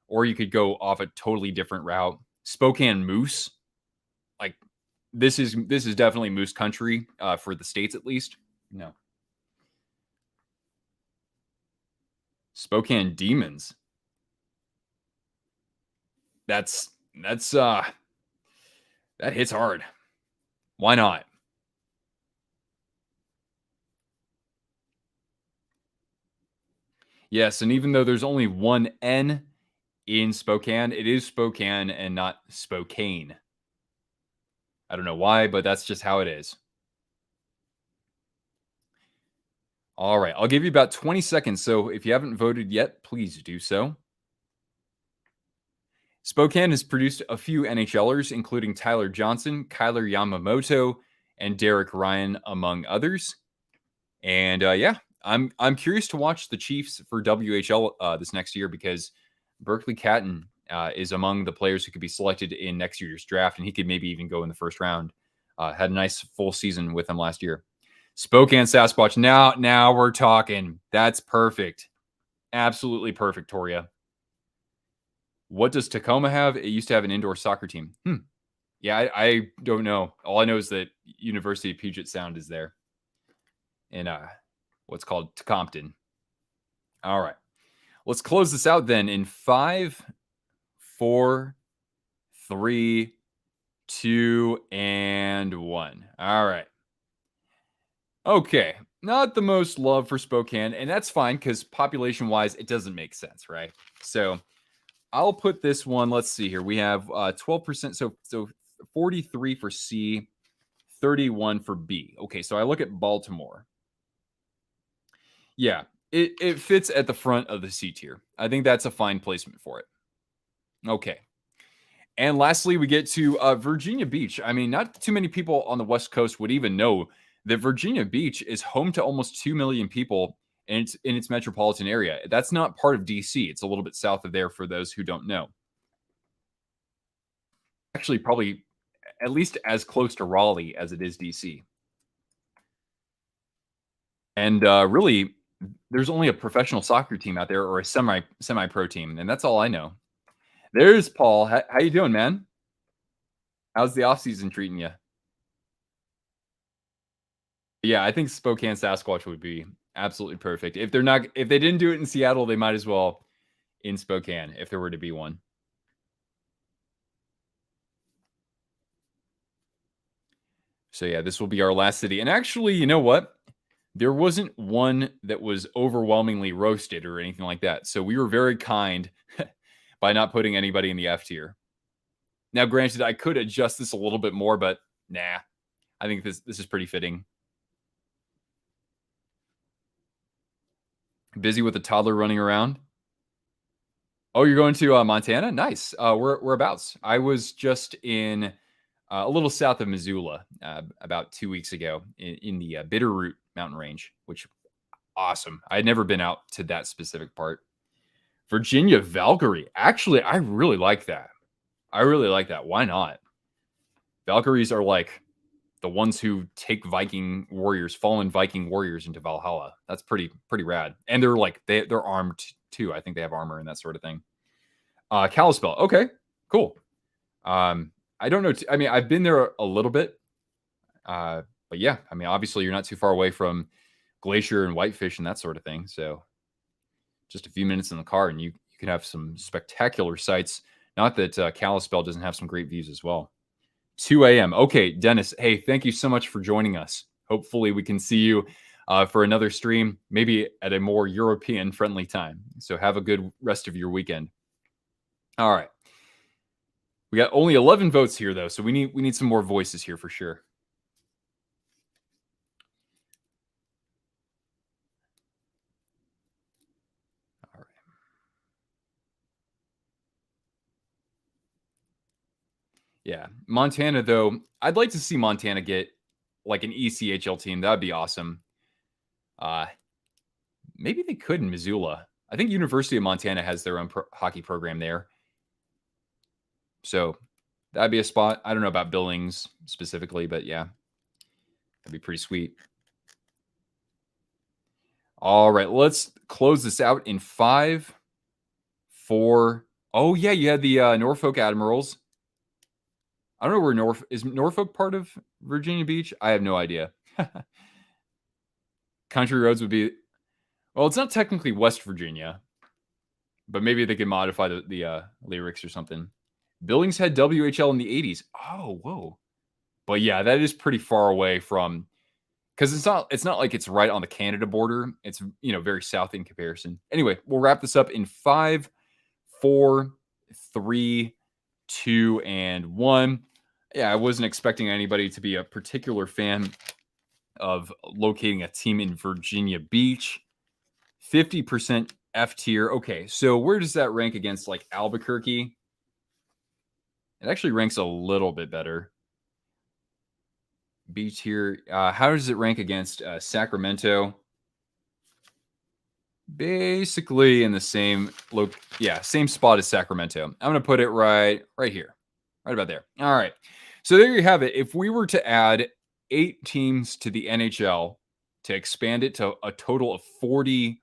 or you could go off a totally different route. Spokane Moose. Like this is definitely moose country for the states at least. No. Spokane Demons. That's that hits hard. Why not? Yes, and even though there's only one N in Spokane, it is Spokane and not Spokane. I don't know why, but that's just how it is. All right, I'll give you about 20 seconds. So if you haven't voted yet, please do so. Spokane has produced a few NHLers, including Tyler Johnson, Kyler Yamamoto, and Derek Ryan, among others. And yeah, I'm curious to watch the Chiefs for WHL this next year because Berkeley Catton is among the players who could be selected in next year's draft, and he could maybe even go in the first round. Had a nice full season with them last year. Spokane Sasquatch. Now we're talking. That's perfect. Absolutely perfect, Toria. What does Tacoma have? It used to have an indoor soccer team. Yeah, I don't know. All I know is that University of Puget Sound is there. in what's called Compton. All right. Let's close this out then in 5, 4, 3, 2, and 1. All right. Okay. Not the most love for Spokane, and that's fine because population-wise, it doesn't make sense, right? So I'll put this one. Let's see here. We have 12%, so 43 for C, 31 for B. Okay, so I look at Baltimore. Yeah, it fits at the front of the C tier. I think that's a fine placement for it. Okay. And lastly, we get to Virginia Beach. I mean, not too many people on the West Coast would even know that Virginia Beach is home to almost 2 million people in its metropolitan area. That's not part of DC. It's a little bit south of there for those who don't know. Actually, probably at least as close to Raleigh as it is DC. And really, there's only a professional soccer team out there or a semi-pro team, and that's all I know. There's Paul. How you doing, man? How's the off season treating you? Yeah, I think Spokane Sasquatch would be absolutely perfect. If they didn't do it in Seattle, they might as well in Spokane if there were to be one. So yeah, this will be our last city. And actually, you know what? There wasn't one that was overwhelmingly roasted or anything like that. So we were very kind by not putting anybody in the F tier. Now, granted, I could adjust this a little bit more, but nah. I think this is pretty fitting. Busy with a toddler running around. Oh, you're going to Montana? Nice. Whereabouts? I was just in a little south of Missoula about 2 weeks ago in the Bitterroot mountain range, which awesome. I had never been out to that specific part. Virginia Valkyrie. Actually, I really like that. I really like that. Why not? Valkyries are like the ones who take fallen Viking warriors into Valhalla. That's pretty rad. And they're like they're armed too. I think they have armor and that sort of thing. Kalispell. Okay, cool. I don't know. I mean, I've been there a little bit. But yeah, I mean, obviously you're not too far away from Glacier and Whitefish and that sort of thing. So just a few minutes in the car and you can have some spectacular sights. Not that Kalispell doesn't have some great views as well. 2 a.m. Okay, Dennis. Hey, thank you so much for joining us. Hopefully we can see you for another stream, maybe at a more European friendly time. So have a good rest of your weekend. All right. We got only 11 votes here though, so we need some more voices here for sure. All right. Yeah, Montana though, I'd like to see Montana get like an ECHL team. That'd be awesome. Maybe they could in Missoula. I think University of Montana has their own hockey program there. So that'd be a spot. I don't know about Billings specifically, but yeah, that'd be pretty sweet. All right, let's close this out in 5, 4. Oh yeah, you had the Norfolk Admirals. I don't know where is Norfolk part of Virginia Beach? I have no idea. Country Roads would be, well, it's not technically West Virginia, but maybe they could modify the lyrics or something. Billings had WHL in the 80s. Oh, whoa. But yeah, that is pretty far away from, because it's not like it's right on the Canada border. It's, very south in comparison. Anyway, we'll wrap this up in 5, 4, 3, 2, and 1. Yeah, I wasn't expecting anybody to be a particular fan of locating a team in Virginia Beach. 50% F tier. Okay, so where does that rank against like Albuquerque? It actually ranks a little bit better. B tier. How does it rank against Sacramento? Basically in the same same spot as Sacramento. I'm going to put it right here. Right about there. All right. So there you have it. If we were to add 8 teams to the NHL to expand it to a total of 40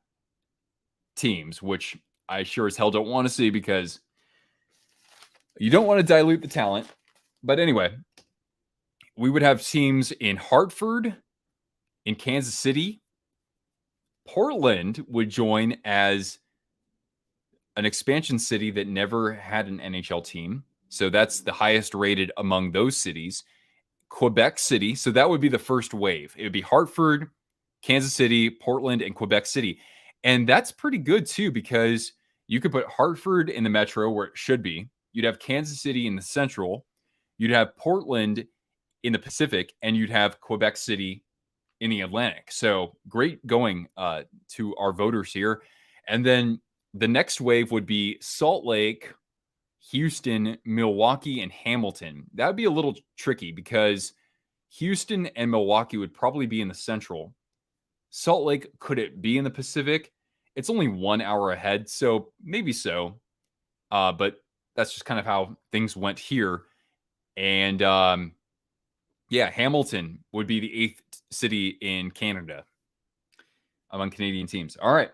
teams, which I sure as hell don't want to see because you don't want to dilute the talent. But anyway, we would have teams in Hartford, In Kansas City, Portland would join as an expansion city that never had an NHL team. So that's the highest rated among those cities. Quebec City. So that would be the first wave. It would be Hartford, Kansas City, Portland, and Quebec City. And that's pretty good too, because you could put Hartford in the metro where it should be. You'd have Kansas City in the central. You'd have Portland in the Pacific, and you'd have Quebec City in the Atlantic. So great going to our voters here. And then the next wave would be Salt Lake, Houston, Milwaukee, and Hamilton. That would be a little tricky because Houston and Milwaukee would probably be in the central. Salt Lake, could it be in the Pacific? It's only 1 hour ahead, so maybe so. But that's just kind of how things went here. And yeah, Hamilton would be the 8th city in Canada among Canadian teams. All right.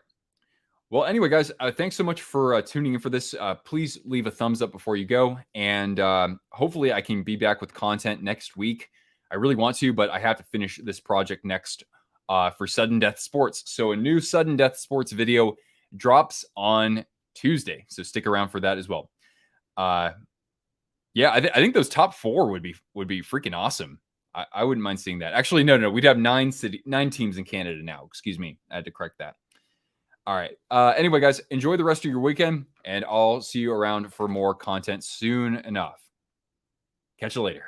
Well, anyway, guys, thanks so much for tuning in for this. Please leave a thumbs up before you go. And hopefully I can be back with content next week. I really want to, but I have to finish this project next for Sudden Death Sports. So a new Sudden Death Sports video drops on Tuesday. So stick around for that as well. Yeah, I think those top 4 would be freaking awesome. I wouldn't mind seeing that. Actually, no. We'd have 9 teams in Canada now. Excuse me. I had to correct that. All right. Anyway, guys, enjoy the rest of your weekend, and I'll see you around for more content soon enough. Catch you later.